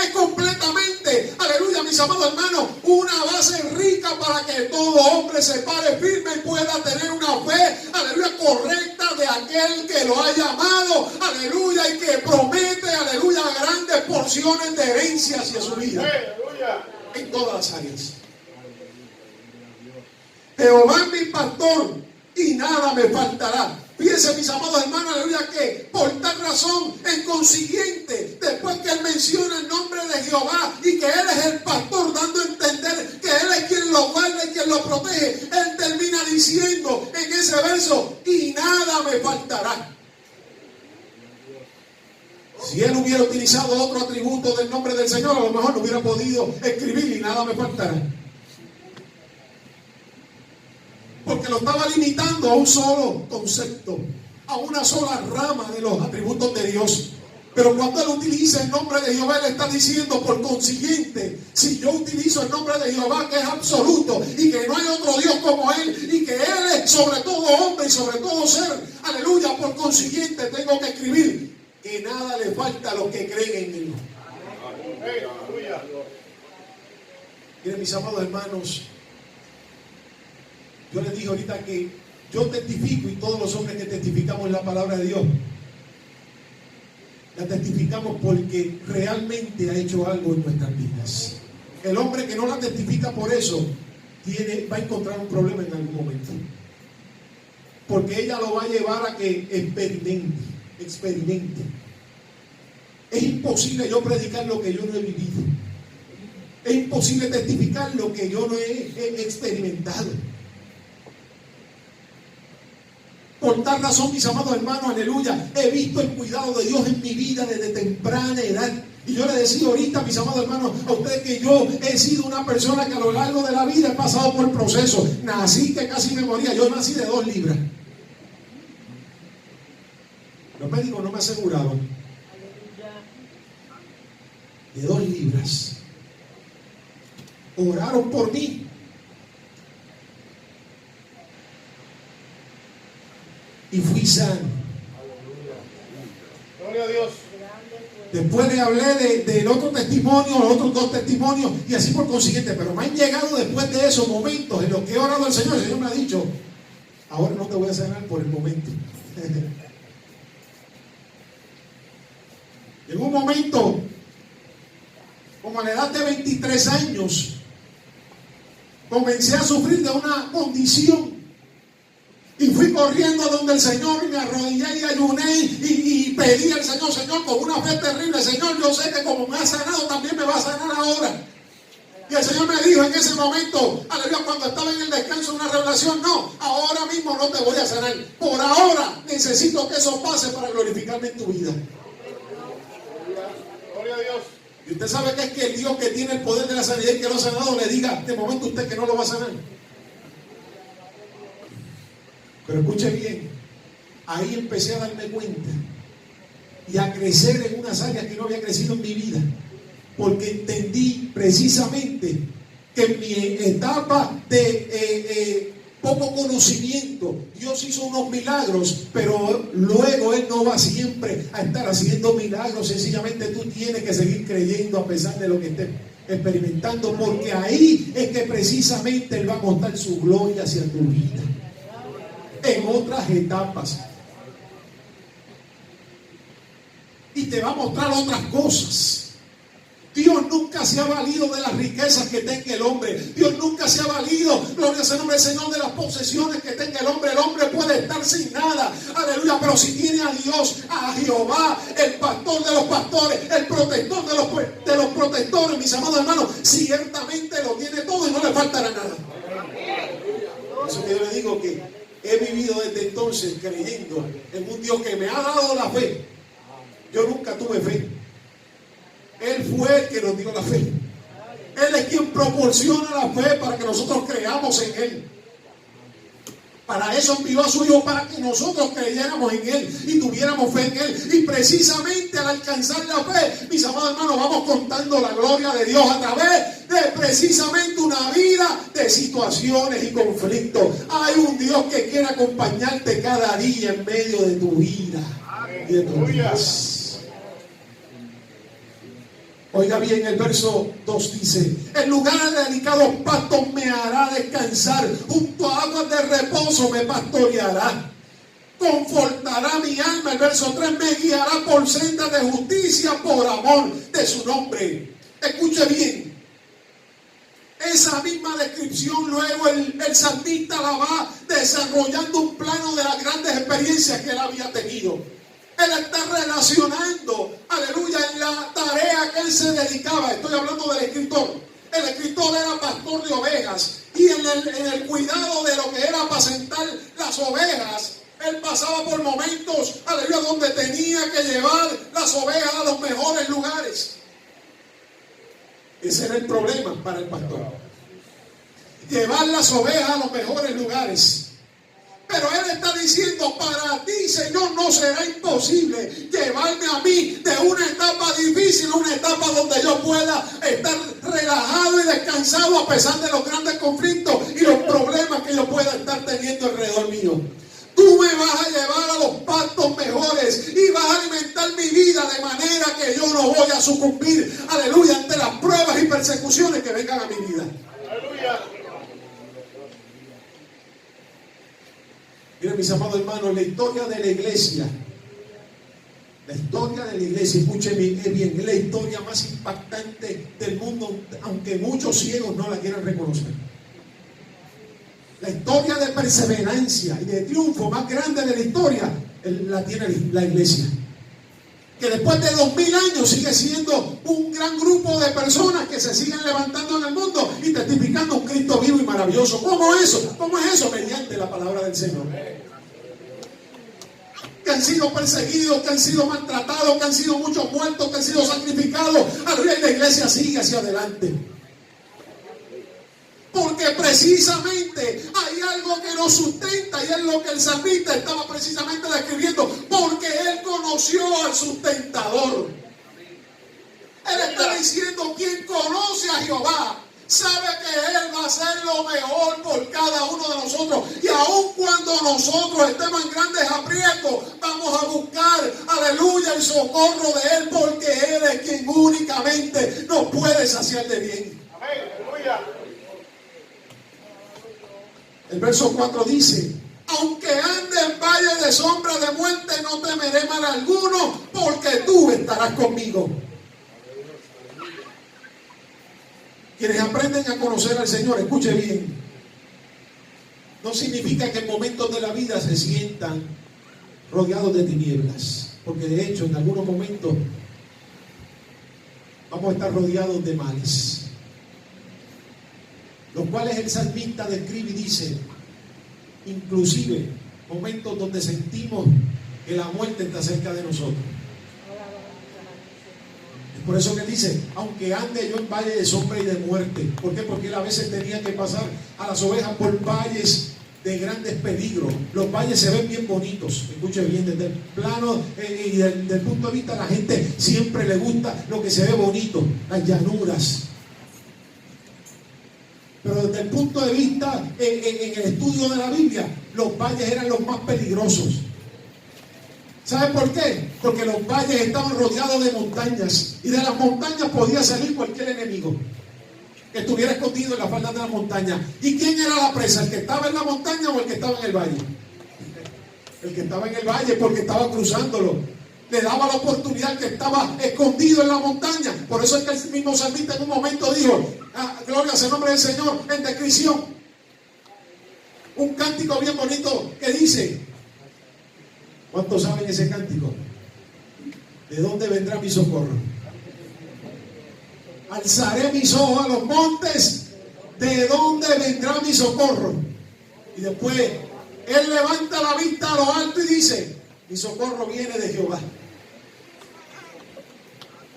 Es completamente, aleluya, mis amados hermanos, una base rica para que todo hombre se pare firme y pueda tener una fe, aleluya, correcta de aquel que lo ha llamado, aleluya, y que promete, aleluya, grandes porciones de herencia hacia su vida. Aleluya. En todas las áreas. Jehová es mi pastor y nada me faltará. Fíjense, mis amados hermanos, aleluya, que por tal razón, en consiguiente, después que él menciona el nombre de Jehová y que él es el pastor, dando a entender que él es quien lo guarda y quien lo protege, él termina diciendo en ese verso: y nada me faltará. Si él hubiera utilizado otro atributo del nombre del Señor, a lo mejor no hubiera podido escribir y nada me faltará. Porque lo estaba limitando a un solo concepto, a una sola rama de los atributos de Dios. Pero cuando él utiliza el nombre de Jehová, él está diciendo, por consiguiente, si yo utilizo el nombre de Jehová, que es absoluto, y que no hay otro Dios como él, y que él es sobre todo hombre y sobre todo ser, aleluya, por consiguiente tengo que escribir que nada le falta a los que creen en él. Miren, mis amados hermanos, yo les dije ahorita que yo testifico, y todos los hombres que testificamos la palabra de Dios, la testificamos porque realmente ha hecho algo en nuestras vidas. El hombre que no la testifica por eso, va a encontrar un problema en algún momento. Porque ella lo va a llevar a que experimente. Es imposible yo predicar lo que yo no he vivido. Es imposible testificar lo que yo no he experimentado. Por tal razón, mis amados hermanos, aleluya, he visto el cuidado de Dios en mi vida desde temprana edad. Y yo le decía ahorita, mis amados hermanos, a ustedes que yo he sido una persona que a lo largo de la vida he pasado por procesos. Nací que casi me moría. Yo nací de 2 libras. Los médicos no me aseguraban. De 2 libras. Oraron por mí. Y fui sano. Gloria a Dios. Después le hablé del otro testimonio, los otros 2 testimonios, y así por consiguiente. Pero me han llegado después de esos momentos en los que he orado al Señor. El Señor me ha dicho: ahora no te voy a sanar por el momento. En un momento, como a la edad de 23 años, comencé a sufrir de una condición. Y fui corriendo donde el Señor y me arrodillé y ayuné y pedí al Señor: Señor, con una fe terrible, Señor, yo sé que como me ha sanado, también me va a sanar ahora. Y el Señor me dijo en ese momento, aleluya, cuando estaba en el descanso, una revelación: no, ahora mismo no te voy a sanar. Por ahora necesito que eso pase para glorificarme en tu vida. Gloria a Dios. Y usted sabe que es que el Dios que tiene el poder de la sanidad y que lo ha sanado le diga de momento a usted que no lo va a sanar. Pero escuche bien, ahí empecé a darme cuenta y a crecer en unas áreas que no había crecido en mi vida, porque entendí precisamente que en mi etapa de poco conocimiento, Dios hizo unos milagros, pero luego Él no va siempre a estar haciendo milagros. Sencillamente tú tienes que seguir creyendo a pesar de lo que estés experimentando, porque ahí es que precisamente Él va a mostrar su gloria hacia tu vida en otras etapas, y te va a mostrar otras cosas. Dios nunca se ha valido de las riquezas que tenga el hombre. Dios nunca se ha valido, gloria sea el nombre del Señor, de las posesiones que tenga el hombre. El hombre puede estar sin nada, aleluya, pero si tiene a Dios, a Jehová, el pastor de los pastores, el protector de los protectores, mis amados hermanos, ciertamente lo tiene todo y no le faltará nada. Por eso que yo le digo que he vivido desde entonces creyendo en un Dios que me ha dado la fe. Yo nunca tuve fe. Él fue el que nos dio la fe. Él es quien proporciona la fe para que nosotros creamos en Él. Para eso envió a su Hijo, para que nosotros creyéramos en Él y tuviéramos fe en Él. Y precisamente al alcanzar la fe, mis amados hermanos, vamos contando la gloria de Dios a través de precisamente una vida de situaciones y conflictos. Hay un Dios que quiere acompañarte cada día en medio de tu vida y de tus días. Oiga bien, el verso 2 dice: en lugar de delicados pastos me hará descansar, junto a aguas de reposo me pastoreará, confortará mi alma. El verso 3: me guiará por sendas de justicia por amor de su nombre. Escuche bien, esa misma descripción luego el salmista la va desarrollando un plano de las grandes experiencias que él había tenido. Él está relacionando, aleluya, en la tarea que él se dedicaba. Estoy hablando del escritor. El escritor era pastor de ovejas, y en el cuidado de lo que era apacentar las ovejas, él pasaba por momentos, aleluya, donde tenía que llevar las ovejas a los mejores lugares. Ese era el problema para el pastor: llevar las ovejas a los mejores lugares. Pero Él está diciendo: para ti, Señor, no será imposible llevarme a mí de una etapa difícil a una etapa donde yo pueda estar relajado y descansado a pesar de los grandes conflictos y los problemas que yo pueda estar teniendo alrededor mío. Tú me vas a llevar a los pastos mejores y vas a alimentar mi vida de manera que yo no voy a sucumbir, aleluya, ante las pruebas y persecuciones que vengan a mi vida. Aleluya. Miren, mis amados hermanos, la historia de la iglesia, escúcheme bien, es la historia más impactante del mundo, aunque muchos ciegos no la quieran reconocer. La historia de perseverancia y de triunfo más grande de la historia la tiene la iglesia, que después de 2000 años sigue siendo un gran grupo de personas que se siguen levantando en el mundo y testificando un Cristo vivo y maravilloso. ¿Cómo eso? ¿Cómo es eso? Mediante la palabra del Señor. que han sido perseguidos, que han sido maltratados, que han sido muchos muertos, que han sido sacrificados. Aleluya, y la iglesia sigue hacia adelante. Porque precisamente hay algo que nos sustenta, y es lo que el salmista estaba precisamente describiendo, porque él conoció al sustentador. Él está diciendo: quien conoce a Jehová sabe que Él va a hacer lo mejor por cada uno de nosotros. Y aun cuando nosotros estemos en grandes aprietos, vamos a buscar, aleluya, el socorro de Él, porque Él es quien únicamente nos puede saciar de bien. Amén, aleluya. El verso 4 dice: aunque ande en valle de sombra de muerte, no temeré mal alguno, porque tú estarás conmigo. Quienes aprenden a conocer al Señor, escuche bien, no significa que en momentos de la vida se sientan rodeados de tinieblas, porque de hecho en algunos momentos vamos a estar rodeados de males, los cuales el salmista describe y dice: inclusive momentos donde sentimos que la muerte está cerca de nosotros. Por eso que dice: aunque ande yo en valle de sombra y de muerte. ¿Por qué? Porque él a veces tenía que pasar a las ovejas por valles de grandes peligros. Los valles se ven bien bonitos, escuche bien, desde el plano y del punto de vista de la gente siempre le gusta lo que se ve bonito, las llanuras. Pero desde el punto de vista en el estudio de la Biblia, los valles eran los más peligrosos. ¿Sabe por qué? Porque los valles estaban rodeados de montañas, y de las montañas podía salir cualquier enemigo que estuviera escondido en la falda de la montaña. ¿Y quién era la presa? ¿El que estaba en la montaña o el que estaba en el valle? El que estaba en el valle, porque estaba cruzándolo. Le daba la oportunidad al que estaba escondido en la montaña. Por eso es que el mismo salmista en un momento dijo: gloria sea el nombre del Señor, en descripción, un cántico bien bonito que dice, ¿cuántos saben ese cántico? ¿De dónde vendrá mi socorro? Alzaré mis ojos a los montes, ¿de dónde vendrá mi socorro? Y después él levanta la vista a lo alto y dice: mi socorro viene de Jehová.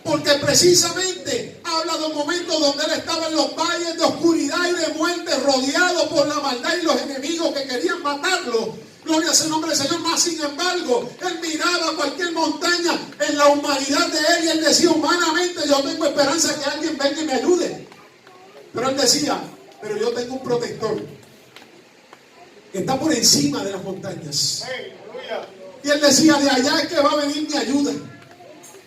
Porque precisamente habla de un momento donde él estaba en los valles de oscuridad y de muerte, rodeado por la maldad y los enemigos que querían matarlo. Gloria sea el nombre del Señor. Más sin embargo, él miraba cualquier montaña en la humanidad de él y él decía: humanamente yo tengo esperanza que alguien venga y me ayude. Pero él decía: pero yo tengo un protector que está por encima de las montañas. Y él decía: de allá es que va a venir mi ayuda,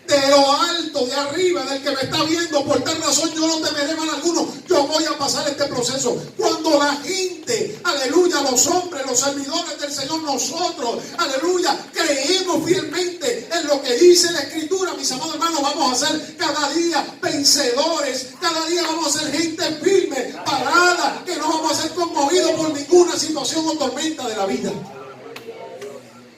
de lo alto, de arriba, del que me está viendo. Por tal razón yo no temeré mal alguno. Yo voy a pasar este proceso. Cuando la gente, aleluya, los hombres, los servidores del Señor, nosotros, aleluya, creemos fielmente en lo que dice la Escritura, mis amados hermanos, vamos a ser cada día vencedores. Cada día vamos a ser gente firme, parada, que no vamos a ser conmovidos por ninguna situación o tormenta de la vida.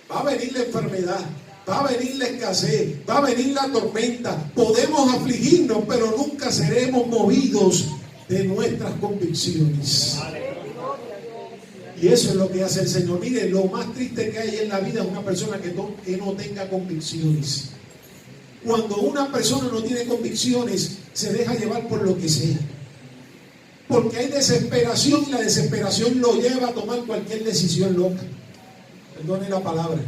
Va a venir la enfermedad, va a venir la escasez, va a venir la tormenta. Podemos afligirnos, pero nunca seremos movidos de nuestras convicciones. Y eso es lo que hace el Señor. Mire, lo más triste que hay en la vida es una persona que no tenga convicciones. Cuando una persona no tiene convicciones, se deja llevar por lo que sea. Porque hay desesperación, y la desesperación lo lleva a tomar cualquier decisión loca. Perdone la palabra.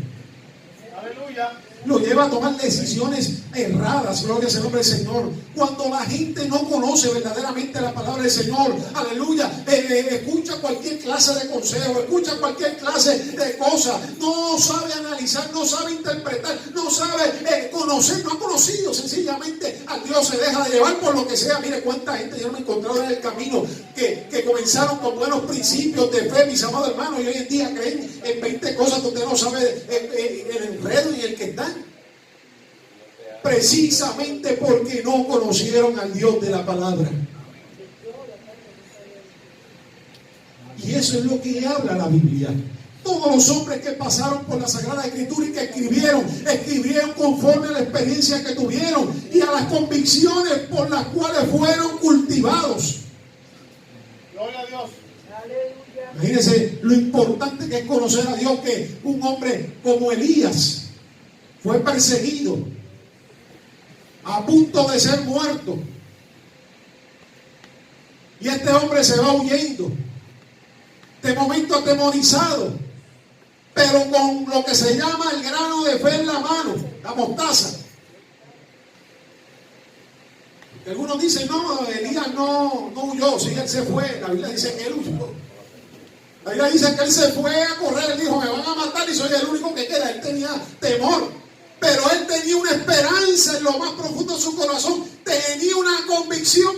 Aleluya. Lo lleva a tomar decisiones erradas. Gloria sea el nombre del Señor. Cuando la gente no conoce verdaderamente la palabra del Señor, aleluya, escucha cualquier clase de consejo, escucha cualquier clase de cosas, no sabe analizar, no sabe interpretar, no sabe conocer, no ha conocido sencillamente a Dios, se deja de llevar por lo que sea. Mire cuánta gente yo me he encontrado en el camino que comenzaron con buenos principios de fe, mis amados hermanos, y hoy en día creen en 20 cosas donde no sabe el enredo y el que está. Precisamente porque no conocieron al Dios de la palabra. Y eso es lo que habla la Biblia. Todos los hombres que pasaron por la Sagrada Escritura y que escribieron conforme a la experiencia que tuvieron y a las convicciones por las cuales fueron cultivados. Gloria a Dios. Imagínense lo importante que es conocer a Dios, que un hombre como Elías, fue perseguido, a punto de ser muerto. Y este hombre se va huyendo, de momento atemorizado, pero con lo que se llama el grano de fe en la mano, la mostaza. Algunos dicen, no, Elías no huyó, sí, él se fue. La Biblia dice que él huyó. La Biblia dice que él se fue a correr, él dijo, me van a matar y soy el único que queda. Él tenía temor, pero él tenía una esperanza en lo más profundo de su corazón, tenía una convicción.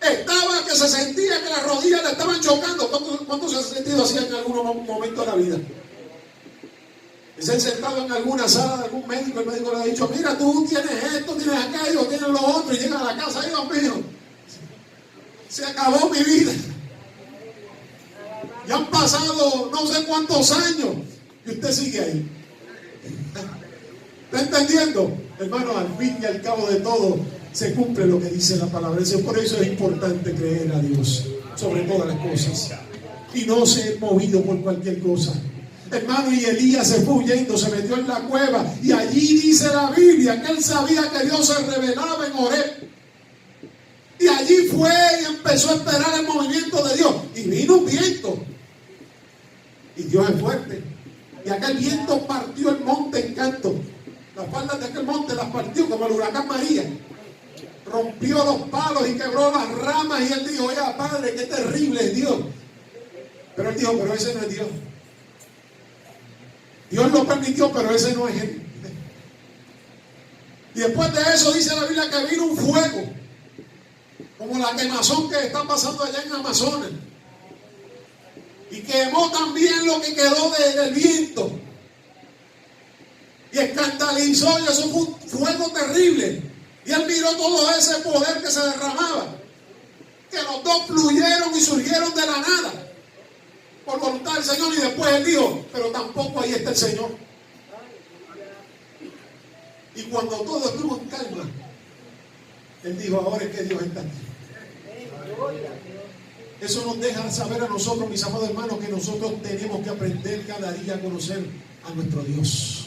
Estaba que se sentía que las rodillas le estaban chocando. ¿Cuánto se ha sentido así en algún momento de la vida? Se han sentado en alguna sala de algún médico, el médico le ha dicho, mira, tú tienes esto, tienes aquello, tienes lo otro, y llega a la casa, ay Dios mío, se acabó mi vida. Ya han pasado no sé cuántos años y usted sigue ahí. ¿Está entendiendo? Hermano, al fin y al cabo de todo se cumple lo que dice la palabra. Por eso es importante creer a Dios sobre todas las cosas y no ser movido por cualquier cosa. Hermano, y Elías se fue huyendo, se metió en la cueva, y allí dice la Biblia que él sabía que Dios se revelaba en Horeb. Y allí fue y empezó a esperar el movimiento de Dios. Y vino un viento. Y Dios es fuerte. Y aquel viento partió el monte en canto. Las faldas de aquel monte las partió como el huracán María. Rompió los palos y quebró las ramas. Y él dijo, oye, Padre, qué terrible es Dios. Pero él dijo, pero ese no es Dios. Dios lo permitió, pero ese no es él. Y después de eso dice la Biblia que vino un fuego, como la quemazón que está pasando allá en Amazonas, y quemó también lo que quedó del viento, y escandalizó, y eso fue un fuego terrible. Y él miró todo ese poder que se derramaba, que los dos fluyeron y surgieron de la nada por voluntad del Señor. Y después él dijo, pero tampoco ahí está el Señor. Y cuando todo estuvo en calma, él dijo, ahora es que Dios está aquí. Eso nos deja saber a nosotros, mis amados hermanos, que nosotros tenemos que aprender cada día a conocer a nuestro Dios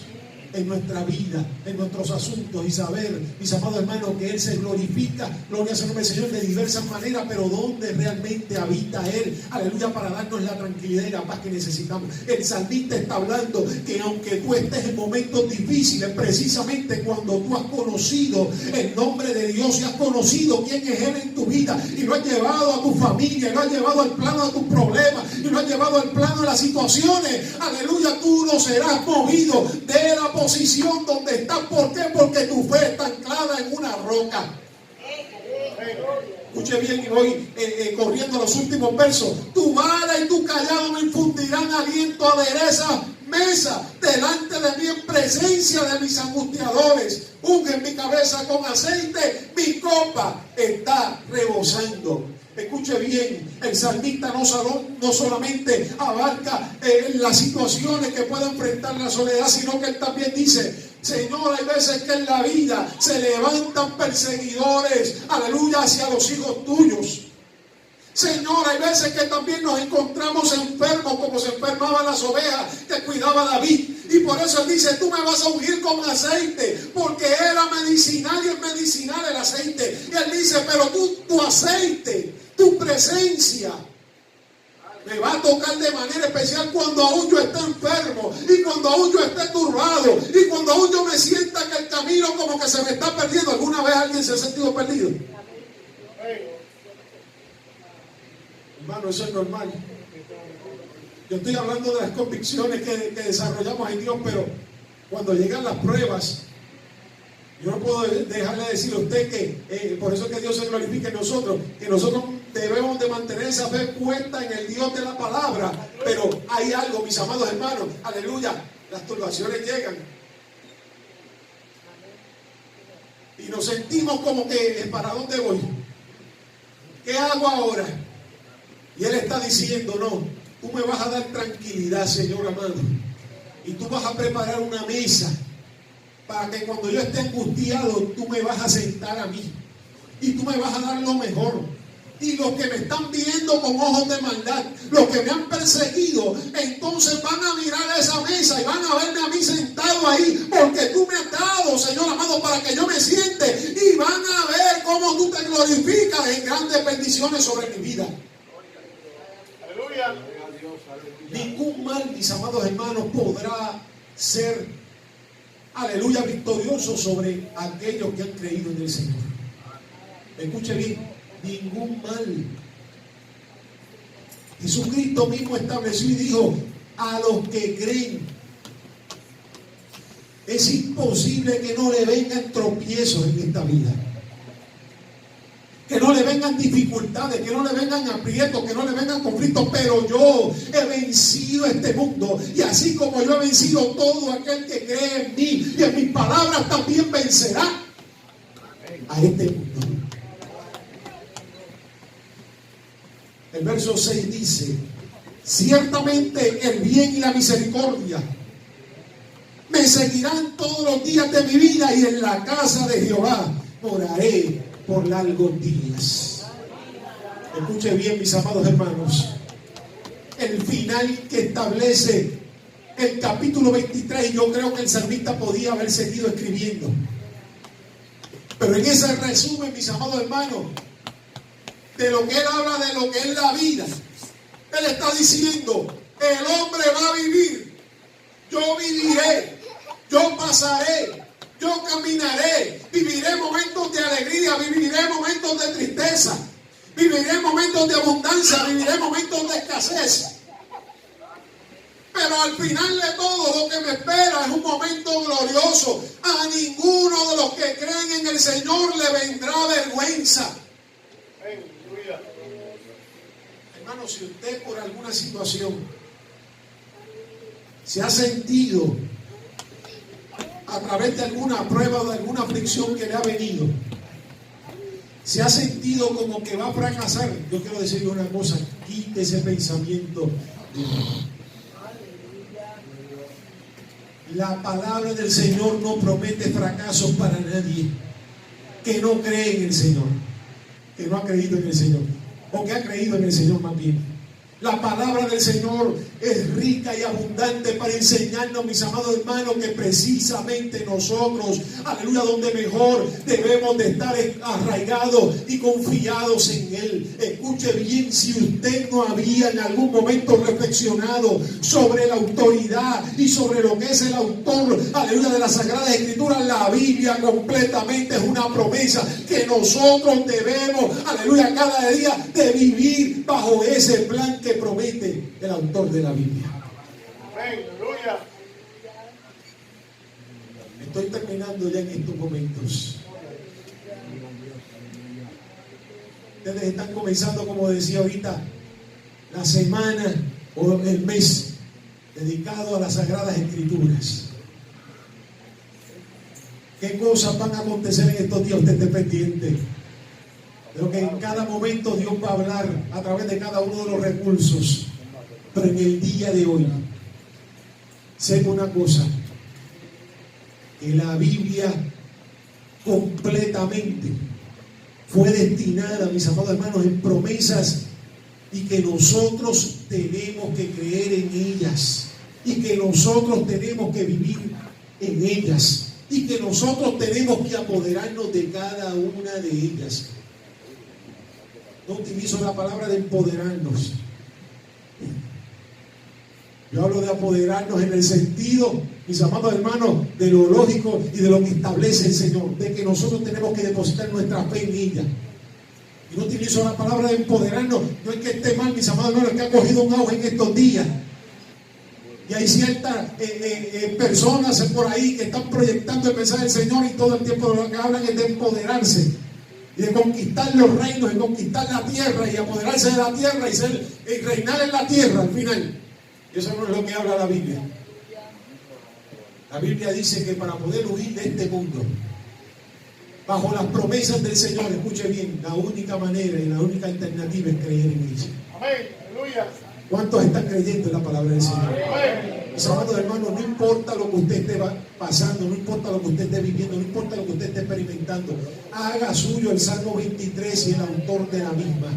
en nuestra vida, en nuestros asuntos, y saber, mis amados hermanos, que Él se glorifica, gloria sea el nombre del Señor, de diversas maneras, pero donde realmente habita Él, aleluya, para darnos la tranquilidad y la paz que necesitamos. El salmista está hablando que aunque tú estés en momentos difíciles, precisamente cuando tú has conocido el nombre de Dios y has conocido quién es Él en tu vida, y lo has llevado a tu familia, y lo has llevado al plano de tus problemas, y lo has llevado al plano de las situaciones, aleluya, tú no serás movido de la posición donde estás. ¿Por qué? Porque tu fe está anclada en una roca. Escuche bien, y voy corriendo a los últimos versos. Tu vara y tu callado me infundirán aliento, adereza mesa delante de mí en presencia de mis angustiadores. Unge mi cabeza con aceite, mi copa está rebosando. Escuche bien, el salmista no solamente abarca las situaciones que puede enfrentar la soledad, sino que él también dice, Señor, hay veces que en la vida se levantan perseguidores, aleluya, hacia los hijos tuyos. Señor, hay veces que también nos encontramos enfermos, como se enfermaban las ovejas que cuidaba David. Y por eso él dice, tú me vas a ungir con aceite, porque era medicinal y es medicinal el aceite. Y él dice, pero tu aceite, tu presencia, me va a tocar de manera especial cuando aún yo esté enfermo, y cuando aún yo esté turbado, y cuando aún yo me sienta que el camino como que se me está perdiendo. ¿Alguna vez alguien se ha sentido perdido? Hermano, eso es normal. Yo estoy hablando de las convicciones que desarrollamos en Dios, pero cuando llegan las pruebas, yo no puedo dejarle de decir a usted que por eso es que Dios se glorifica en nosotros, que nosotros debemos de mantener esa fe puesta en el Dios de la palabra. Pero hay algo, mis amados hermanos, aleluya, las turbaciones llegan y nos sentimos como que, ¿para dónde voy? ¿Qué hago ahora? Y Él está diciendo, no, tú me vas a dar tranquilidad, Señor amado, y tú vas a preparar una mesa para que cuando yo esté angustiado, tú me vas a sentar a mí, y tú me vas a dar lo mejor, y los que me están viendo con ojos de maldad, los que me han perseguido, entonces van a mirar a esa mesa y van a verme a mí sentado ahí, porque tú me has dado, Señor amado, para que yo me siente, y van a ver cómo tú te glorificas en grandes bendiciones sobre mi vida. Aleluya. Ningún mal, mis amados hermanos, podrá ser, aleluya, victorioso sobre aquellos que han creído en el Señor. Escuche bien, ningún mal. Jesucristo mismo estableció y dijo: a los que creen. Es imposible que no le vengan tropiezos en esta vida, que no le vengan dificultades, que no le vengan aprietos, que no le vengan conflictos, pero yo he vencido este mundo, y así como yo he vencido, todo aquel que cree en mí y en mis palabras también vencerá a este mundo. El verso 6 dice: ciertamente el bien y la misericordia me seguirán todos los días de mi vida, y en la casa de Jehová moraré por largos días. Escuche bien, mis amados hermanos, el final que establece el capítulo 23, y yo creo que el salmista podía haber seguido escribiendo, pero en ese resumen, mis amados hermanos, de lo que él habla, de lo que es la vida, él está diciendo: el hombre va a vivir, yo viviré, yo pasaré, yo caminaré, viviré momentos de alegría, viviré momentos de tristeza, viviré momentos de abundancia, viviré momentos de escasez. Pero al final de todo, lo que me espera es un momento glorioso. A ninguno de los que creen en el Señor le vendrá vergüenza. Hermano, si usted por alguna situación se ha sentido a través de alguna prueba o de alguna aflicción que le ha venido, se ha sentido como que va a fracasar, yo quiero decirle una cosa: quite ese pensamiento. La palabra del Señor no promete fracasos para nadie que no cree en el Señor, que no ha creído en el Señor, o que ha creído en el Señor más bien. La palabra del Señor es rica y abundante para enseñarnos, mis amados hermanos, que precisamente nosotros, aleluya, donde mejor debemos de estar arraigados y confiados en Él. Escuche bien, si usted no había en algún momento reflexionado sobre la autoridad y sobre lo que es el autor, aleluya, de las Sagradas Escrituras, la Biblia completamente es una promesa que nosotros debemos, aleluya, cada día de vivir bajo ese plan que promete el autor de la Biblia. Aleluya. Estoy terminando ya en estos momentos. Ustedes están comenzando, como decía ahorita, la semana o el mes dedicado a las Sagradas Escrituras. ¿Qué cosas van a acontecer en estos días? Usted esté pendiente. Pero que en cada momento Dios va a hablar a través de cada uno de los recursos. Pero en el día de hoy, sepa una cosa: que la Biblia completamente fue destinada, mis amados hermanos, en promesas, y que nosotros tenemos que creer en ellas, y que nosotros tenemos que vivir en ellas, y que nosotros tenemos que apoderarnos de cada una de ellas. No utilizo la palabra de empoderarnos. Yo hablo de apoderarnos en el sentido, mis amados hermanos, de lo lógico y de lo que establece el Señor, de que nosotros tenemos que depositar nuestra fe en ella. Y no utilizo la palabra de empoderarnos, no es que esté mal, mis amados hermanos, que ha cogido un auge en estos días. Y hay ciertas personas por ahí que están proyectando el mensaje del Señor, y todo el tiempo lo que hablan es de empoderarse y de conquistar los reinos, y conquistar la tierra, y apoderarse de la tierra, y reinar en la tierra al final. Eso no es lo que habla la Biblia. La Biblia dice que para poder huir de este mundo, bajo las promesas del Señor, escuche bien, la única manera y la única alternativa es creer en ella. Amén. Aleluya. ¿Cuántos están creyendo en la palabra del Señor? Amén. Mis amados hermanos, no importa lo que usted esté pasando, no importa lo que usted esté viviendo, no importa lo que usted esté experimentando, haga suyo el Salmo 23 y el autor de la misma.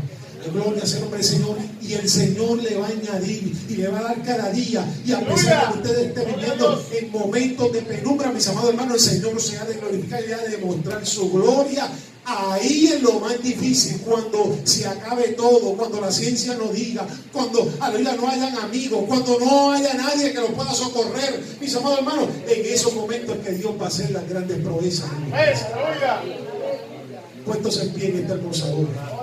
Gloria sea el nombre del Señor, y el Señor le va a añadir y le va a dar cada día. Y a pesar de que usted esté viviendo en momentos de penumbra, mis amados hermanos, el Señor se ha de glorificar y ha de demostrar su gloria. Ahí es lo más difícil, cuando se acabe todo, cuando la ciencia no diga, cuando aleluya no hayan amigos, cuando no haya nadie que los pueda socorrer. Mis amados hermanos, en esos momentos que Dios va a hacer las grandes proezas. Aleluya. Puestos en pie en esta hermosa hora.